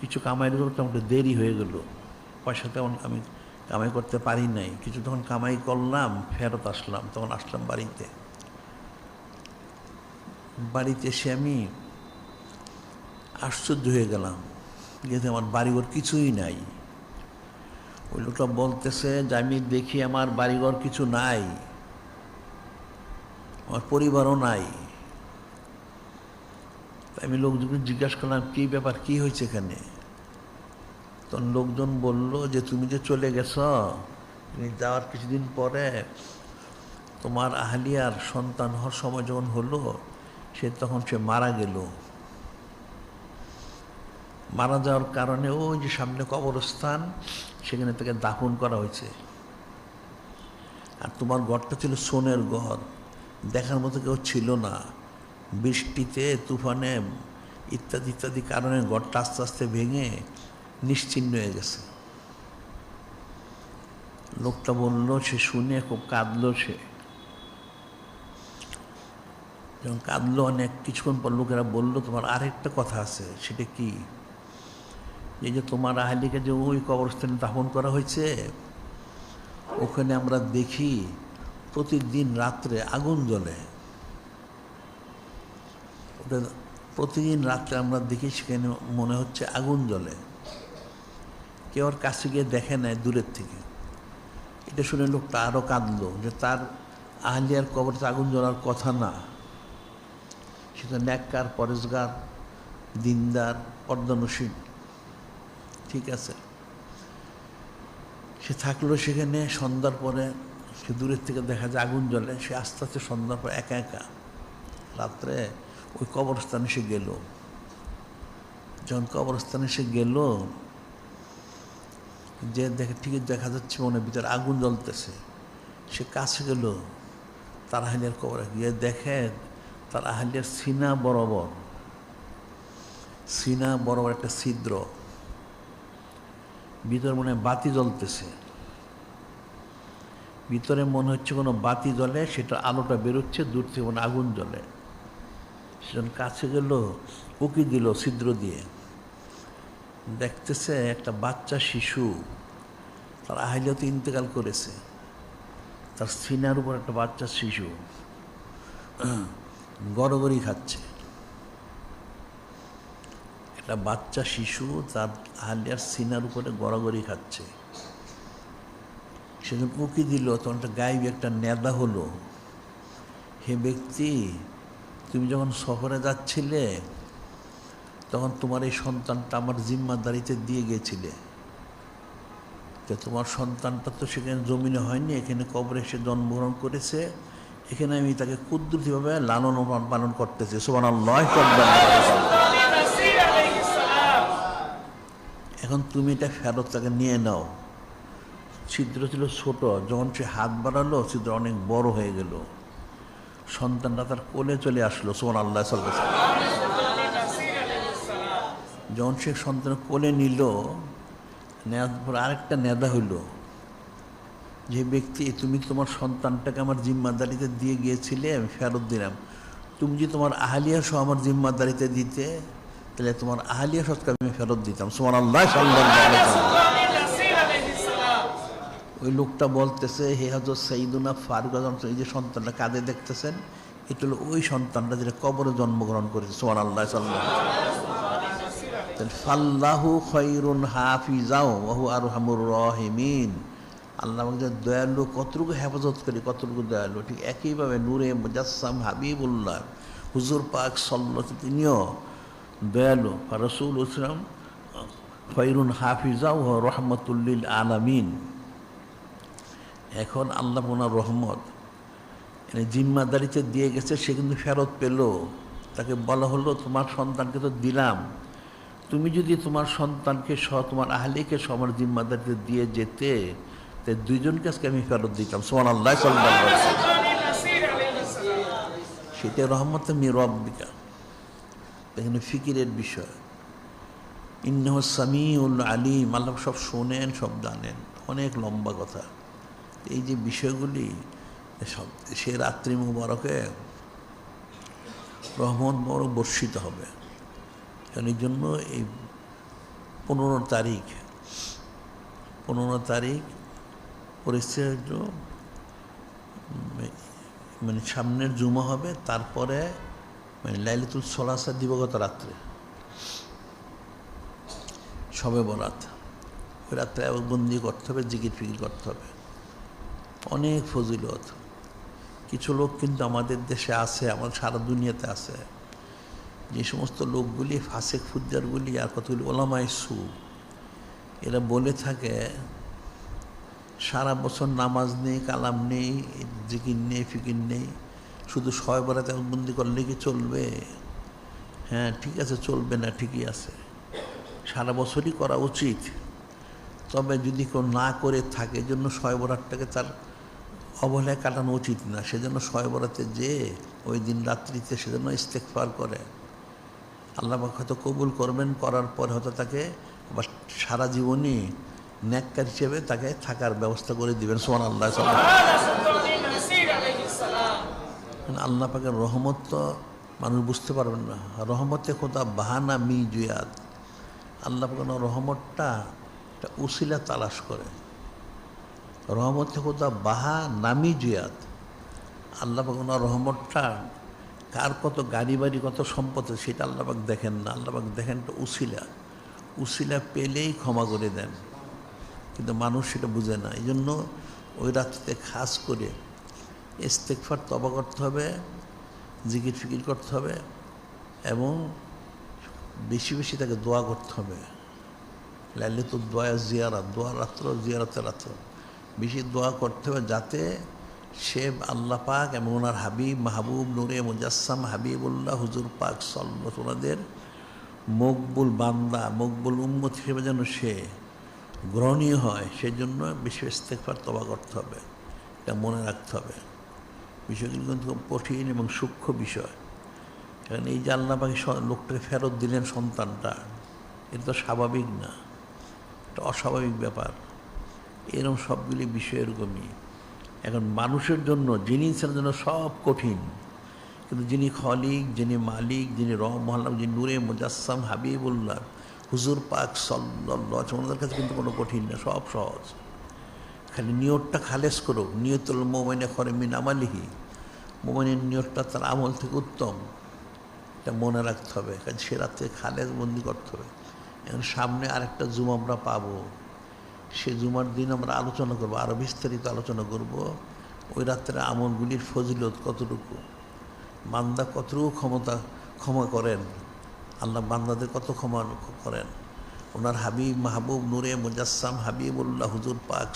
কিছু কামাই করতে একটু দেরি হয়ে গেল, পয়সা তেমন আমি কামাই করতে পারি নাই। কিছু তখন কামাই করলাম, ফেরত আসলাম, তখন আসলাম বাড়িতে এসে আমি আশ্চর্য হয়ে গেলাম, যেহেতু আমার বাড়িঘর কিছুই নাই। ওই লোকটা বলতেছে যে আমি দেখি আমার বাড়িঘর কিছু নাই, আমার পরিবারও নাই। আমি লোকজনকে জিজ্ঞাসা করলাম কী ব্যাপার, কী হয়েছে এখানে? তখন লোকজন বলল যে তুমি যে চলে গেছ, তুমি যাওয়ার কিছুদিন পরে তোমার আহলিয়ার সন্তান হওয়ার সময় যখন হলো, তখন সে মারা গেল। মারা যাওয়ার কারণে ওই যে সামনে কবরস্থান, সেখানে তাকে দাফন করা হয়েছে। আর তোমার ঘরটা ছিল সোনের ঘর, দেখার মতো কেউ ছিল না। বৃষ্টিতে, তুফানে, ইত্যাদি ইত্যাদি কারণে ঘরটা আস্তে আস্তে ভেঙে নিশ্চিহ্ন হয়ে গেছে। লোকটা বলল, সে শুনে খুব কাঁদলো। সে যখন কাঁদলো, অনেক কিছুক্ষণ পর লোকেরা বলল তোমার আরেকটা কথা আছে। সেটা কি? এই যে তোমার আহলিকে যে ওই কবরস্থানে দাফন করা হয়েছে, ওখানে আমরা দেখি প্রতিদিন রাত্রে আগুন জ্বলে। ওটা প্রতিদিন রাত্রে আমরা দেখি, সেখানে মনে হচ্ছে আগুন জ্বলে। কেউ আর কাছে গিয়ে দেখে নেয়, দূরের থেকে। এটা শুনে লোকটা আরও কাঁদলো, যে তার আহলিয়ার কবরতে আগুন জ্বলার কথা না। সে তো নেককার, পরেজগার, দিনদার, পর্দানুশীল। ঠিক আছে, সে থাকলো সেখানে। সন্ধ্যার পরে সে দূরের থেকে দেখা যায় আগুন জ্বলে। সে আস্তে আস্তে সন্ধ্যার পর একা একা রাত্রে ওই কবরস্থানে সে গেল। যখন কবরস্থানে সে গেল, যে দেখে ঠিকই দেখা যাচ্ছে মনের ভিতরে আগুন জ্বলতেছে। সে কাছে গেল তার আহলিয়ার কবরে, গিয়ে দেখে তার আহলিয়ার সিনা বরাবর একটা ছিদ্র, ভিতরে মনে হয় বাতি জ্বলতেছে। ভিতরে মনে হচ্ছে কোনো বাতি জ্বলে, সেটা আলোটা বেরোচ্ছে, দূর থেকে মনে আগুন জ্বলে। সেজন কাছে গেল, উকি দিল ছিদ্র দিয়ে, দেখতেছে একটা বাচ্চা শিশু, তার আহলিয়া তো ইন্তেকাল করেছে, তার সিনার উপর একটা বাচ্চা শিশু গড়গড়ি খাচ্ছে। একটা বাচ্চা শিশু তার আহলিয়ার সিনার উপরে গড়াগড়ি খাচ্ছে। সেদিন উকি দিল, তখন একটা গায়েবী একটা নেদা হলো, হে ব্যক্তি, তুমি যখন সফরে যাচ্ছিলে তখন তোমার এই সন্তানটা আমার জিম্মাদারিতে দিয়ে গিয়েছিলে, তো তোমার সন্তানটা তো সেখানে জমিনে হয়নি, এখানে কবরে এসে জন্মগ্রহণ করেছে, এখানে আমি তাকে কুদরতিভাবে লালন পালন করতেছি। সুবহানাল্লাহ। এখন তুমি এটা ফেরত তাকে নিয়ে নাও। ছিদ্র ছিল ছোট, যখন সে হাত বাড়ালো ছিদ্র অনেক বড় হয়ে গেল, সন্তানটা তার কোলে চলে আসলো। সুবহানাল্লাহ। যখন সে সন্তান কোলে নিল, নেওয়ার পর আরেকটা নেদা হইল, যে ব্যক্তি তুমি তোমার সন্তানটাকে আমার জিম্মাদারিতে দিয়ে গিয়েছিলে, আমি ফেরত দিলাম, তুমি যদি তোমার আহলিয়া সহ আমার জিম্মাদারিতে দিতে, তাহলে তোমার আহলিয়া সৎকে আমি ফেরত দিতাম। সুবহানাল্লাহ। ওই লোকটা বলতেছে, হে হযরত সাইয়্যিদুনা ফারুক আযম, এই যে সন্তানটা কাঁদে দেখতেছেন, এটা হলো ওই সন্তানটা যেটা কবরে জন্মগ্রহণ করেছে। সুবহানাল্লাহ। ফাল্লাহু খায়রুন হাফিজাও ওয়া হুয়া আরহামুর রাহিমিন। আল্লাহ আমাকে দয়ালু, কতটুকু হেফাজত করি, কতটুকু দয়ালু। ঠিক একইভাবে নূরে মুজাসসাম হাবিবুল্লাহ হুজুর পাক সাল্লাল্লাহু আলাইহি, তিনিও দয়ালু। রাসূল ইসলাম খায়রুন হাফিজাও ওয়া রাহমাতুল লিল আলামিন। এখন আল্লাহ ওনার রহমত জিম্মাদারিতে দিয়ে গেছে, সে কিন্তু ফেরত পেল। তাকে বলা হলো, তোমার সন্তানকে তো দিলাম, তুমি যদি তোমার সন্তানকে সহ তোমার আহলিকে সহ আমার জিম্মাদারিতে দিয়ে যেতে, তাই দুইজনকে আজকে আমি ফেরত দিতাম। সুবহানাল্লাহ। সেটা রহমত মির রাব্বিকা। এখানে ফিকিরের বিষয়। ইন্নাহু সামিউল আলিম, আল্লাহ সব শোনেন, সব জানেন। অনেক লম্বা কথা। এই যে বিষয়গুলি সব সে রাত্রি মুবারকে রহমত বড় বর্ষিত হবে। কারণ এই জন্য এই 15 তারিখ পরিস্থিতি মানে সামনের জুমা হবে, তারপরে মানে লাইলাতুল সলাসা দিবগত রাত্রে, শবে বরাত। ওই রাত্রে বন্দি করতে হবে, জিকির ফিকির করতে হবে। অনেক ফজিলত। কিছু লোক কিন্তু আমাদের দেশে আছে, আমাদের সারা দুনিয়াতে আছে, যে সমস্ত লোকগুলি ফাসেক ফুজ্জারগুলি আর কতগুলি ওলামায়ে সু, এরা বলে থাকে সারা বছর নামাজ নেই, কালাম নেই, জিকির নেই, ফিকির নেই, শুধু শবে বরাতে বন্দি করলে কি চলবে? হ্যাঁ, ঠিক আছে, চলবে না, ঠিকই আছে, সারা বছরই করা উচিত। তবে যদি কেউ না করে থাকে, জন্য শবে বরাতটাকে তার অবহেলায় কাটানো উচিত না। সেজন্য শবে বরাতে যে ওই দিন রাত্রিতে সেজন্য ইস্তেগফার করে, আল্লাহ পাক হয়তো কবুল করবেন, করার পর হয়তো তাকে আবার সারা জীবনই নেককার হিসেবে তাকে থাকার ব্যবস্থা করে দিবেন। সুবহানাল্লাহ। আল্লাহ পাকের রহমত তো মানুষ বুঝতে পারবেন না। রহমতে খোদা বাহানা মি জুয়াদ। আল্লাহ পাকের রহমতটা একটা উসিলা তালাশ করে। রহমতে খোদা বাহা নামি জুয়াদ। আল্লাহ পাক ওনার রহমতটা কার কত গাড়ি বাড়ি, কত সম্পদ, সেটা আল্লাহ পাক দেখেন না। আল্লাহ পাক দেখেন একটা উসিলা পেলেই ক্ষমা করে দেন, কিন্তু মানুষ সেটা বুঝে না। এই জন্য ওই রাত্রিতে খাস করে ইস্তেগফার তওবা করতে হবে, জিকির ফিকির করতে হবে, এবং বেশি বেশি তাকে দোয়া করতে হবে। লাইলাতুদ দোয়া জিয়ারাত, দোয়া রাত্র, জিয়ারতের রাত্র বেশি দোয়া করতে হবে, যাতে সে আল্লাহ পাক এবং ওনার হাবিব মাহবুব নূরে মুজাসসাম হাবিবুল্লাহ হুজুর পাক সাল্লাল্লাহু ওনাদের মকবুল বান্দা, মকবুল উম্মত হিসেবে যেন সে গ্রহণীয় হয়, সেজন্য বেশি ইস্তেগফার তওবা করতে হবে। এটা মনে রাখতে হবে। বিষয়গুলো কিন্তু খুব কঠিন এবং সূক্ষ্ম বিষয়। কারণ এই যে আল্লাহ পাক লোকটাকে ফেরত দিলেন সন্তানটা, এটা তো স্বাভাবিক না, এটা অস্বাভাবিক ব্যাপার। এরকম সবগুলি বিষয় এরকমই। এখন মানুষের জন্য, জিনিসের জন্য সব কঠিন, কিন্তু যিনি খলিক, যিনি মালিক, যিনি রহমান, যিনি নূরে মুজাসসাম হাবিবুল্লাহ হুজুর পাক সাল্লাল্লাহু আলাইহি ওনাদের কাছে কিন্তু কোনো কঠিন না, সব সহজ। খালি নিয়তটা খালেস করুক। নিয়তুল মুমিনি খায়রুম মিন আমালিহি, মুমিনের নিয়তটা তার আমল থেকে উত্তম, এটা মনে রাখতে হবে। কারণ সে রাত্রে খালেস বন্দি করতে হবে। এখন সামনে আরেকটা জুমা আমরা পাবো, সে জুমার দিন আমরা আলোচনা করবো, আরও বিস্তারিত আলোচনা করব ওই রাত্রে আমলগুলির ফজিলত কতটুকু, মান্দা কতটুকু ক্ষমা করেন আল্লাহ বান্দাদের কত ক্ষমা করেন। ওনার হাবিব মাহবুব নূরে মুজাসসাম হাবিবুল্লাহ হুজুর পাক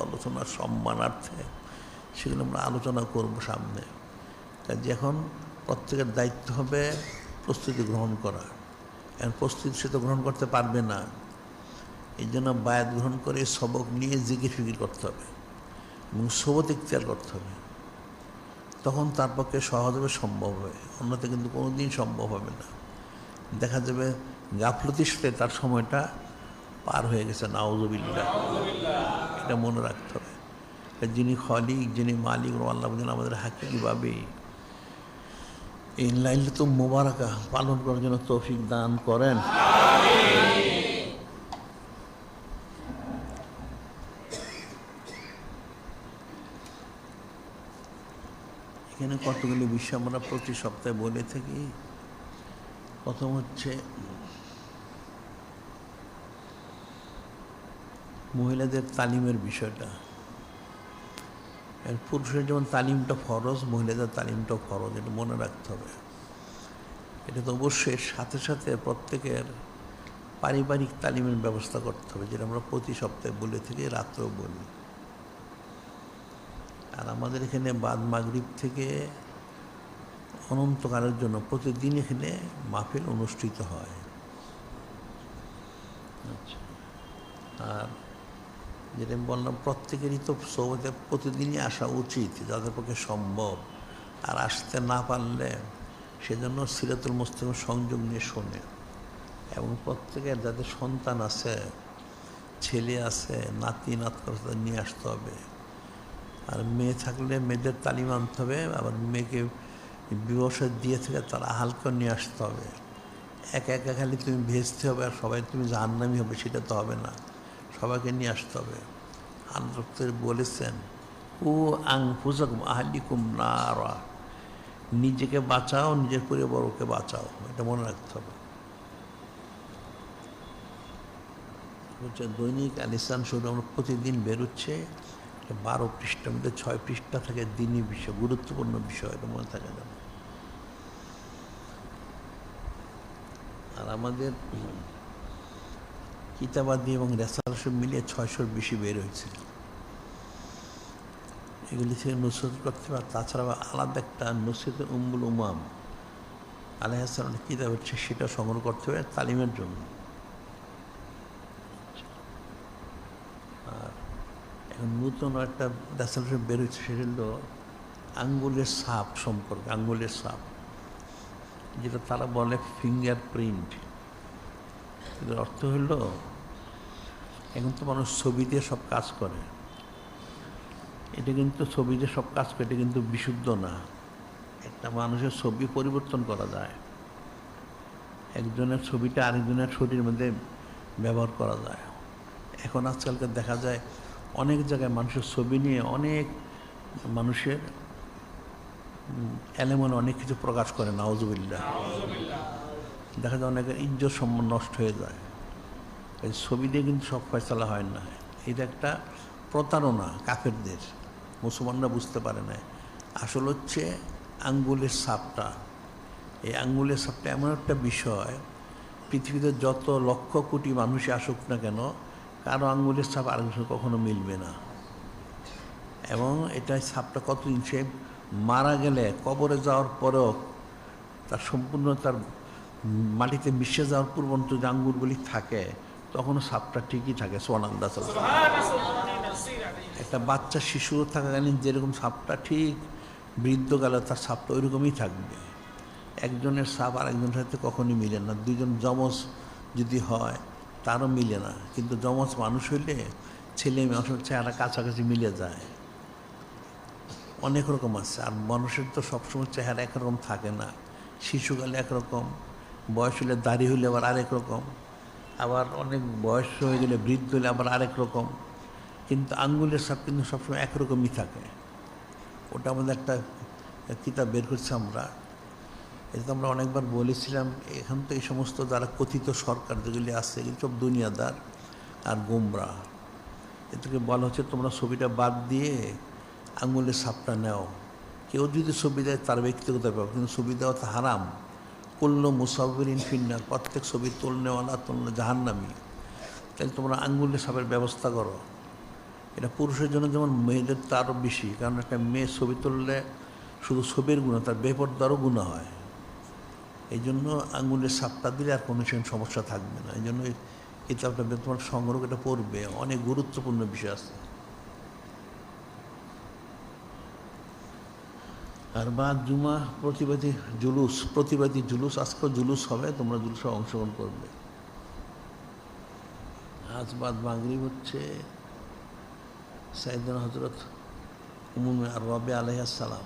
আলোচনার সম্মানার্থে সেগুলো আমরা আলোচনা করব সামনে। কাজে এখন প্রত্যেকের দায়িত্ব হবে প্রস্তুতি গ্রহণ করা। এখন প্রস্তুতি সে তো গ্রহণ করতে পারবে না, এই জন্য বায়াত গ্রহণ করে সবক নিয়ে জিকির ফিকির করতে হবে এবং সোবত ইখতিয়ার করতে হবে। তখন তার পক্ষে সহজভাবে সম্ভব হবে, অন্যতে কিন্তু কোনো দিন সম্ভব হবে না। দেখা যাবে গাফলতির সাথে তার সময়টা পার হয়ে গেছে। নাউযুবিল্লাহ, এটা মনে রাখতে হবে। যিনি খালিক, যিনি মালিক, আল্লাহ যেন আমাদের হাকিকিভাবে এই লাইলাতুল মুবারাকা পালন করার জন্য তৌফিক দান করেন। এখানে কতগুলি বিষয় আমরা প্রতি সপ্তাহে বলে থাকি। প্রথম হচ্ছে মহিলাদের তালিমের বিষয়টা। পুরুষের যেমন তালিমটা ফরজ, মহিলাদের তালিমটাও ফরজ, এটা মনে রাখতে হবে। এটা তো অবশ্যই সাথে সাথে প্রত্যেকের পারিবারিক তালিমের ব্যবস্থা করতে হবে, যেটা আমরা প্রতি সপ্তাহে বলে থাকি, রাত্রেও বলি। আর আমাদের এখানে বাদ মাগরিব থেকে অনন্তকালের জন্য প্রতিদিন এখানে মাহফিল অনুষ্ঠিত হয়। আচ্ছা, আর যেটা আমি বললাম, প্রত্যেকেরই তো সৌবতে প্রতিদিনই আসা উচিত যাদের পক্ষে সম্ভব। আর আসতে না পারলে সেজন্য সিরাতুল মুস্তাকিম সংযোগ নিয়ে শোনে। এবং প্রত্যেকের যাদের সন্তান আছে, ছেলে আছে, নাতি নাতকর নিয়ে আসতে হবে। আর মেয়ে থাকলে মেয়েদের তালিম আনতে হবে। আবার মেয়েকে বিবাহ দিয়ে থেকে তার আহালকেও নিয়ে আসতে হবে। একা একা খালি তুমি ভেজতে হবে আর সবাই তুমি জাহান্নামী হবে, সেটা তো হবে না। সবাইকে নিয়ে আসতে হবে। আল্লাহ বলেছেন, ও আনফুসাকুম আহলিকুম নারা, নিজেকে বাঁচাও, নিজের পরিবারকে বাঁচাও, এটা মনে রাখতে হবে। হচ্ছে দৈনিক আল ইসলাম শুরু আমরা প্রতিদিন বেরোচ্ছে 12 পৃষ্ঠার মধ্যে 6 পৃষ্ঠা থাকে দিনই বিষয়, গুরুত্বপূর্ণ বিষয়, এটা মনে থাকে যাবে। আর আমাদের কিতাবাদি এবং রেসাল সব মিলিয়ে 600-র বেশি বের হয়েছে। এগুলি থেকে নুসরত করতে হবে। তাছাড়া আলাদা একটা নুসরত উম্মুল উমাম আলাইহিস সালামের কিতাব হচ্ছে, সেটা সংগ্রহ করতে হবে তালিমের জন্য। আর এখন নতুন একটা রেসাল সব বের হয়েছে, সেটা হলো আঙ্গুলের ছাপ সম্পর্কে। আঙ্গুলের ছাপ, যেটা তারা বলে ফিঙ্গার প্রিন্ট। এর অর্থ হলো, এখন তো মানুষ ছবি দিয়ে সব কাজ করে, এটা কিন্তু ছবি দিয়ে সব কাজ করে, এটা কিন্তু বিশুদ্ধ না। একটা মানুষের ছবি পরিবর্তন করা যায়, একজনের ছবিটা আরেকজনের শরীরের মধ্যে ব্যবহার করা যায়। এখন আজকালকে দেখা যায় অনেক জায়গায় মানুষের ছবি নিয়ে অনেক মানুষের এলেমনে অনেক কিছু প্রকাশ করে। নাউযুবিল্লাহ, দেখা যায় অনেকের ইজ্জত সম্মান নষ্ট হয়ে যায়। এই ছবি দিয়ে কিন্তু সব ফয়সালা হয় না। এটা একটা প্রতারণা কাফেরদের, মুসলমানরা বুঝতে পারে না। আসল হচ্ছে আঙ্গুলের ছাপটা। এই আঙ্গুলের ছাপটা এমন একটা বিষয়, পৃথিবীতে যত লক্ষ কোটি মানুষই আসুক না কেন, কারো আঙ্গুলের ছাপ আরেকজনের কখনো মিলবে না। এবং এটাই ছাপটা কতদিন, সে মারা গেলে কবরে যাওয়ার পরেও তার সম্পূর্ণ তার মাটিতে মিশে যাওয়ার পূর্বন্ত যে আঙ্গুরগুলি থাকে, তখনও ছাপটা ঠিকই থাকে। সুবহানাল্লাহ। একটা বাচ্চা শিশু থাকাকালীন যেরকম ছাপটা, ঠিক বৃদ্ধ গেলে তার ছাপটা ওইরকমই থাকবে। একজনের ছাপ আরেকজনের সাথে কখনই মিলে না। দুজন যমজ যদি হয় তারও মিলে না, কিন্তু যমজ মানুষ হইলে ছেলে মেয়ের চেহারা কাছাকাছি মিলে যায়। অনেক রকম আছে। আর মানুষের তো সবসময় চেহারা একরকম থাকে না। শিশুকালে একরকম, বয়স হলে দাড়ি হইলে আবার আরেক রকম, আবার অনেক বয়স হয়ে গেলে বৃদ্ধ হলে আবার আরেক রকম। কিন্তু আঙ্গুলের ছাপ কিন্তু সবসময় একরকমই থাকে। ওটা আমাদের একটা কিতাব বের করছি আমরা। এটা তো আমরা অনেকবার বলেছিলাম। এখন তো এই সমস্ত যারা কথিত সরকার যেগুলি আছে, এগুলি সব দুনিয়াদার আর গোমরা। এটাকে বলা হচ্ছে, তোমরা ছবিটা বাদ দিয়ে আঙ্গুলের ছাপটা নেও। কেউ যদি ছবি দেয় তার ব্যক্তিগত ব্যাপার, কিন্তু ছবি দেওয়া তো হারাম। কুল্লু মুসাউবিরিন ফিন্নার, প্রত্যেক ছবি তুলনেওয়ালা জাহান্নামী। তাহলে তোমরা আঙ্গুলের ছাপের ব্যবস্থা করো। এটা পুরুষের জন্য যেমন, মেয়েদের তো আরও বেশি, কারণ একটা মেয়ে ছবি তুললে শুধু ছবির গুণা, তার বেপরদারও গুণা হয়। এই জন্য আঙ্গুলের ছাপটা দিলে আর কোনো সমস্যা থাকবে না। এই জন্য এই কিতাবটা তোমার সংগ্রহ এটা পড়বে, অনেক গুরুত্বপূর্ণ বিষয় আছে। আর বাদ জুমা প্রতিবাদী জুলুস, আজকেও জুলুস হবে, তোমরা জুলুসে অংশগ্রহণ করবে। আজ বাদ মাগরিব হচ্ছে সাইয়েদনা হযরত উম্মে রবি আলাইহিস সালাম,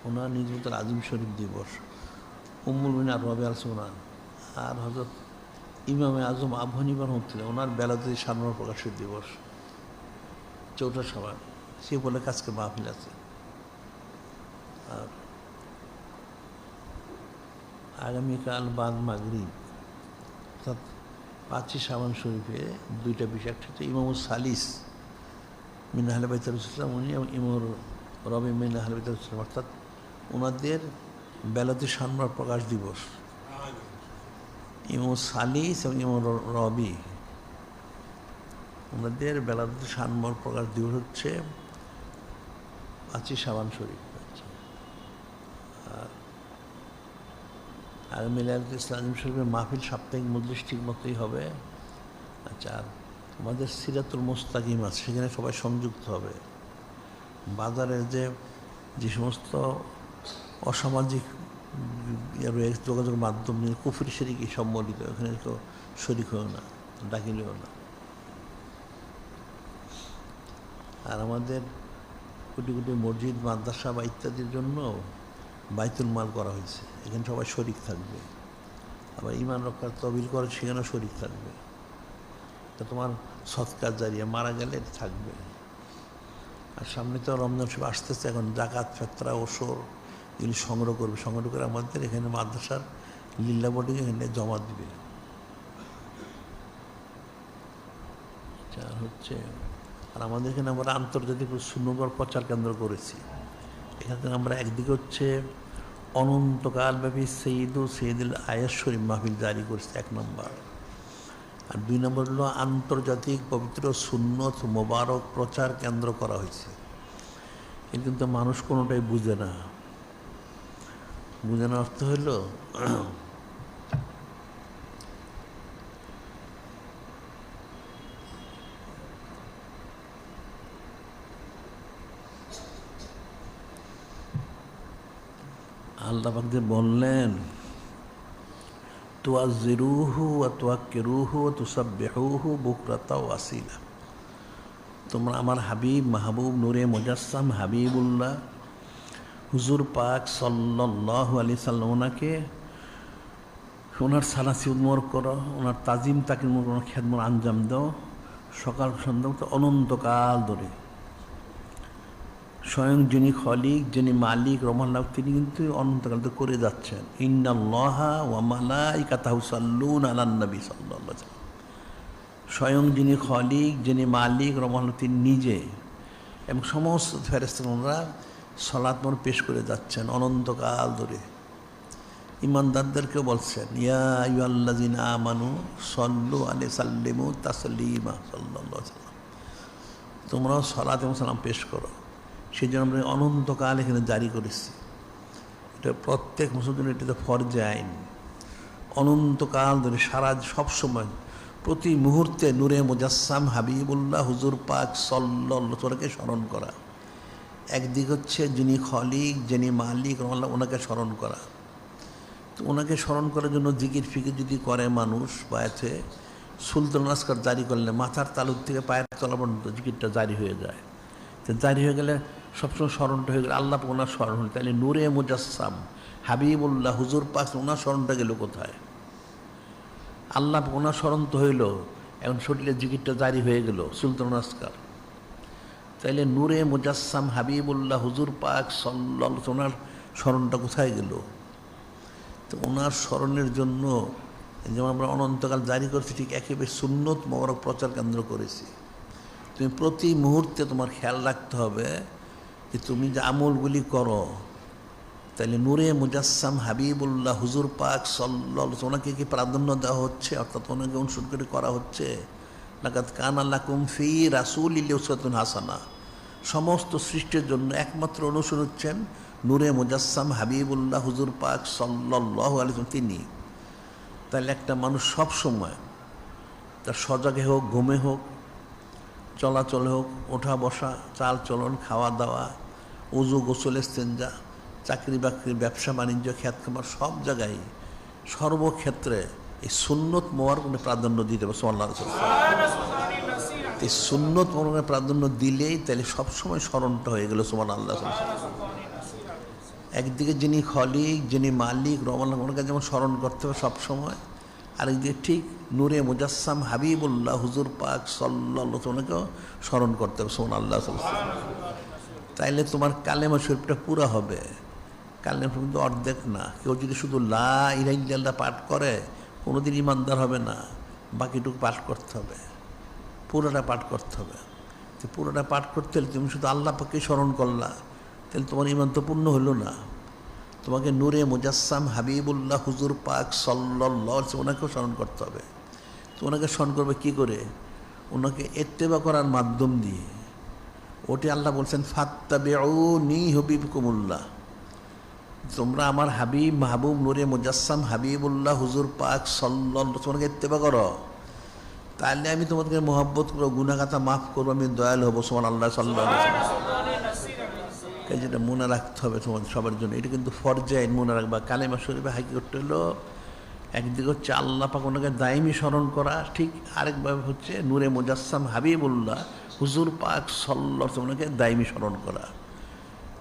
ওনার নিজমতুল আজিম শরীফ দিবস। উম্মুল মুমিনিন রবি আলাইহিস সালাম আর হযরত ইমামে আজম আবু হানিফা রাহমাতুল্লাহ ওনার বেলাতে সাধারণ প্রকাশের দিবস 4টা শাবান। সে বলে আজকে মাহফিল আছে। আর আগামীকাল বাদ মাগরিব অর্থাৎ 5ই শাবান শরীফে 2টা বিষয়, একটা হচ্ছে ইমামুল সালিস মিন আহলে বাইতুর রাসূলুল্লাহ, উনি এবং ইমামুর রবি মিন আহলে বাইতুর রাসূলুল্লাহ, অর্থাৎ ওনাদের বেলাতে শানমার প্রকাশ দিবস। ইমামুল সালিস এবং ইমাম রবি, ওনাদের বেলাতে শানমার প্রকাশ দিবস হচ্ছে 5ই শাবান শরীফ। আর মিলাদুল ইসলাম শরীফের মাহফিল সাপ্তাহিক মজলিস ঠিক মতোই হবে। আচ্ছা, আর আমাদের সিরাতুল মুস্তাকিম আছে, সেখানে সবাই সংযুক্ত হবে। বাজারের যে সমস্ত অসামাজিক যোগাযোগ মাধ্যম নিয়ে কুফরি শরিকি সম্বলিত, এখানে তো শরিক হয়েও না, ডাকিলেও না। আর আমাদের কোটি কোটি মসজিদ, মাদ্রাসা বা ইত্যাদির জন্য বাইতুল মাল করা হয়েছে, এখানে সবাই শরিক থাকবে। আবার ইমান রক্ষার তহবিল করে, সেখানেও শরিক থাকবে। তা তোমার সৎকা জারিয়া, মারা গেলে থাকবে। আর সামনে তো রমজান শরীফ আসতেছে, এখন জাকাত, ফেতরা, ওসর এগুলি সংগ্রহ করে আমাদের এখানে মাদ্রাসার লিল্লা বোর্ডিং এখানে জমা দিবে। হচ্ছে আর আমাদের এখানে আমরা আন্তর্জাতিক শূন্যগড় প্রচার কেন্দ্র করেছি। এখানে আমরা একদিকে হচ্ছে অনন্তকালব্যাপী সৈয়দুল আয়াস শরীফ মাহফিল জারি করেছে 1 নম্বর, আর 2 নম্বর হলো আন্তর্জাতিক পবিত্র সুন্নত মোবারক প্রচার কেন্দ্র করা হয়েছে। কিন্তু মানুষ কোনোটাই বুঝে না। অর্থ হলো আল্লাহ পাক যে বললেন, তুআজ্জিরুহু ওয়া তুআক্কিরুহু ওয়া তুসাব্বিহুহু বুকরাতা ওয়া আসীলা, তোমরা আমার হাবিব মাহবুব নূরে মুজাসসাম হাবিবুল্লাহ হুজুর পাক সাল্লাল্লাহু আলাইহি সাল্লাম, ওনাকে ওনার সালাসি উম্মর করো, ওনার তাজিম তাকিম, ওনার খেদমত আঞ্জাম দাও সকাল সন্ধ্যা অনন্তকাল ধরে। স্বয়ং যিনি খলিক, যিনি মালিক রহমাল্লাহ, তিনি কিন্তু অনন্তকাল ধরে করে যাচ্ছেন। ইন্নাল্লাহা ওয়া মালাইকাতাহু ইউসাল্লুনা আলান নবী সাল্লাল্লাহু আলাইহি ওয়াসাল্লাম, স্বয়ং যিনি খলিক, যিনি মালিক রহমাল্লাহ, তিনি নিজে এবং সমস্ত ফেরেশতারা সালাত পেশ করে যাচ্ছেন অনন্তকাল ধরে। ইমানদারদেরকেও বলছেন, ইয়া আইয়ুহাল্লাযিনা আমানু সাল্লু আলাইহি সাল্লিমু তাসলিমা, সাল্লাল্লাহু আলাইহি ওয়াসাল্লাম, তোমরাও সালাত এবং সালাম পেশ করো। সেই জন্য আমরা অনন্তকাল এখানে জারি করেছি। এটা প্রত্যেক মুসলমানের এটা ফরজে আইন। অনন্তকাল ধরে সারা সবসময় প্রতি মুহূর্তে নূরে মুজাসসাম হাবিবুল্লাহ হুজুর পাক সাল্লাল্লাহু আলাইহি ওয়াসাল্লামকে স্মরণ করা। একদিক হচ্ছে যিনি খলিক, যিনি মালিক রহমাল্লাহ, ওনাকে স্মরণ করা। তো ওনাকে স্মরণ করার জন্য জিকির ফিকির যদি করে মানুষ, বা এতে সুলতান আসকার জারি করলে মাথার তালুর থেকে পায়ের তলা পর্যন্ত জিকিরটা জারি হয়ে যায়। তো জারি হয়ে গেলে সবসময় স্মরণটা হয়ে গেলে আল্লাহ ওনার স্মরণ হল। তাহলে নূরে মুজাসসাম হাবিবুল্লাহ হুজুর পাক, ওনার স্মরণটা গেল কোথায়? আল্লাহ ওনার স্মরণ তো হইল, এখন শরীরের জিকিরটা জারি হয়ে গেল সুলতান আসকার। তাইলে নূরে মুজাসসাম হাবিবুল্লাহ হুজুর পাক সাল্লাল্লাহু আলাইহি ওয়াসাল্লাম, ওনার স্মরণটা কোথায় গেল? তো ওনার স্মরণের জন্য যেমন আমরা অনন্তকাল জারি করছি, ঠিক একেবারে সুন্নত মোবারক প্রচার কেন্দ্র করেছি। তুমি প্রতি মুহূর্তে তোমার খেয়াল রাখতে হবে যে তুমি যে আমলগুলি করো, তাহলে নূরে মুজাসসাম হাবিবুল্লাহ হুজুর পাক সাল্লাল্লাহু ওনাকে কি প্রাধান্য দেওয়া হচ্ছে, অর্থাৎ ওনাকে অনুসরণ করে করা হচ্ছে। লাকাদ কানা লাকুম ফি রাসূলিল্লাহি উসওয়াতুন হাসানা, সমস্ত সৃষ্টির জন্য একমাত্র অনুসরণ হচ্ছেন নূরে মুজাসসাম হাবিবুল্লাহ হুজুর পাক সাল্লাল্লাহু আলাইহি ওয়াসাল্লাম তিনি। তাহলে একটা মানুষ সব সময় তার সজাগে হোক, ঘুমে হোক, চলাচলে হোক, ওঠা বসা, চাল চলন, খাওয়া দাওয়া, উজু গোসল ইস্তেঞ্জা, চাকরি বাকরি, ব্যবসা বাণিজ্য, খ্যাত খামার, সব জায়গায় সর্বক্ষেত্রে এই সুন্নত মোবারকে প্রাধান্য দিতে হবে। সাল্লাল্লাহু আলাইহি ওয়াসাল্লাম এই সুন্নত মোবারকে প্রাধান্য দিলেই তাহলে সবসময় স্মরণটা হয়ে গেল সুবহানাল্লাহ। একদিকে যিনি খলিক, যিনি মালিক রহমান, ওনাকে যেমন স্মরণ করতে হবে সবসময়, আরেকদিকে ঠিক নূরে মুজাসসাম হাবিবুল্লাহ হুজুর পাক সাল্লাল্লাহু ওনাকেও স্মরণ করতে হবে সুবহানাল্লাহ। তাইলে তোমার কালেমা শরীফটা পুরা হবে। কালেমা কিন্তু অর্ধেক না। কেউ যদি শুধু লা ইলাহা ইল্লাল্লাহ পাঠ করে কোনোদিন ইমানদার হবে না, বাকিটুকু পাঠ করতে হবে, পুরোটা পাঠ করতে হবে। তো পুরোটা পাঠ করতে হলে তুমি শুধু আল্লাহ পাককে স্মরণ করলা, তাহলে তোমার ইমান তো পূর্ণ হলো না। তোমাকে নূরে মুজাসসাম হাবিবুল্লাহ হুজুর পাক সাল্লাল্লাহু আলাইহি ওয়াসাল্লাম ওনাকেও স্মরণ করতে হবে। তো ওনাকে স্মরণ করবে কী করে? ওনাকে ইত্তেবা করার মাধ্যম দিয়ে। ওটি আল্লাহ বলছেন ফাত্তাবিউনি ইউহিব্বুকুমুল্লাহ, তোমরা আমার হাবিব মাহবুব নূরে মুজাসসাম হাবিবুল্লাহ হুজুর পাক সাল্লাল্লাহু আলাইহি ওয়াসাল্লামকে ইত্তেবা করো, তাহলে আমি তোমাদেরকে মহব্বত করবো, গুনাহগাতা মাফ করবো, আমি দয়ালু হবো সুবহানাল্লাহ সাল্লাল্লাহু আলাইহি ওয়াসাল্লাম। এই যেটা মনে রাখতে হবে তোমাদের সবার জন্য, এটা কিন্তু ফরজে আইন মনে রাখবা। কালেমা শরীফে হাকিকতটা হলো একদিকে হচ্ছে আল্লাহ পাক ওনাকে দায়মি স্মরণ করা, ঠিক আরেকভাবে হচ্ছে নূরে মুজাসসাম হাবিবুল্লাহ হুজুর পাক সাল্লাল্লাহু আলাইহি ওনাকে দায়মি স্মরণ করা।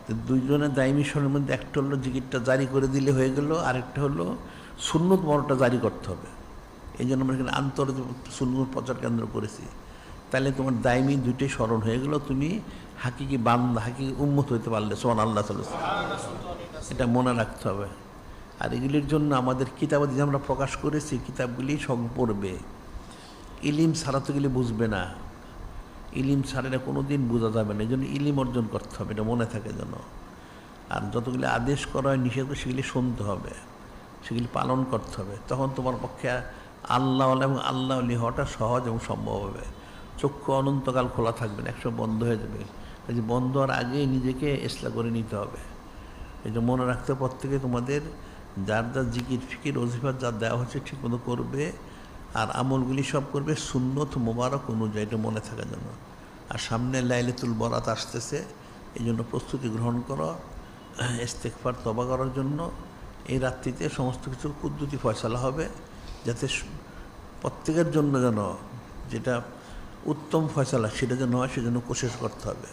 তো দুইজনের দায়মি স্মরণের মধ্যে একটা হলো জিকিরটা জারি করে দিলে হয়ে গেল, আরেকটা হলো সুন্নত মরটা জারি করতে হবে। এই জন্য আমরা এখানে আন্তর্জাতিক সুন্নত প্রচার কেন্দ্র করেছি। তাহলে তোমার দায়মি দুইটাই স্মরণ হয়ে গেল, তুমি হাকিকি বান্দা, হাকিকি উম্মত হইতে পারলে সুবহানাল্লাহ সাল্লাল্লাহু আলাইহি ওয়াসাল্লাম। এটা মনে রাখতে হবে। আর এগুলির জন্য আমাদের কিতাবাদি যে আমরা প্রকাশ করেছি, কিতাবগুলি সব পড়বে। ইলিম ছাড়া তো গেলে বুঝবে না, ইলিম ছাড়া এটা কোনো দিন বোঝা যাবে না। এই জন্য ইলিম অর্জন করতে হবে, এটা মনে থাকে যেন। আর যতগুলি আদেশ করা হয়, নিষেধ করে, সেগুলি শুনতে হবে, সেগুলি পালন করতে হবে। তখন তোমার পক্ষে আল্লাহ এবং আল্লাহ হওয়াটা সহজ এবং সম্ভব হবে। চক্ষু অনন্তকাল খোলা থাকবে না, একসময় বন্ধ হয়ে যাবে। এই যে বন্ধ হওয়ার আগেই নিজেকে ইসলাহ করে নিতে হবে। এই যে মনে রাখতে প্রত্যেকে তোমাদের যার যার জিকির ফিকির ওজিফা যা দেওয়া হচ্ছে ঠিক মতো করবে, আর আমলগুলি সব করবে সুন্নত মোবারক অনুযায়ী, এটা মনে থাকার জন্য। আর সামনে লাইলাতুল বরাত আসতেছে, এই জন্য প্রস্তুতি গ্রহণ করো ইস্তেগফার তওবা করার জন্য। এই রাত্রিতে সমস্ত কিছুর কুদরতি ফয়সালা হবে, যাতে প্রত্যেকের জন্য যেন যেটা উত্তম ফয়সালা সেটা যেন হয়, সেজন্য কোশিশ করতে হবে।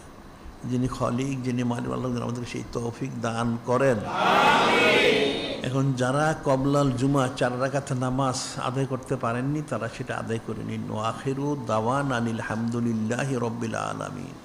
যিনি খলিক, যিনি মালিক, আল্লাহ যেন আমাদের সেই তৌফিক দান করেন। এখন যারা কবলাল জুমা 4 রাকাত নামাজ আদায় করতে পারেননি, তারা সেটা আদায় করে নিন। ওয়া আখিরু দাওয়ানা আনিল হামদুলিল্লাহি রাব্বিল আলামিন।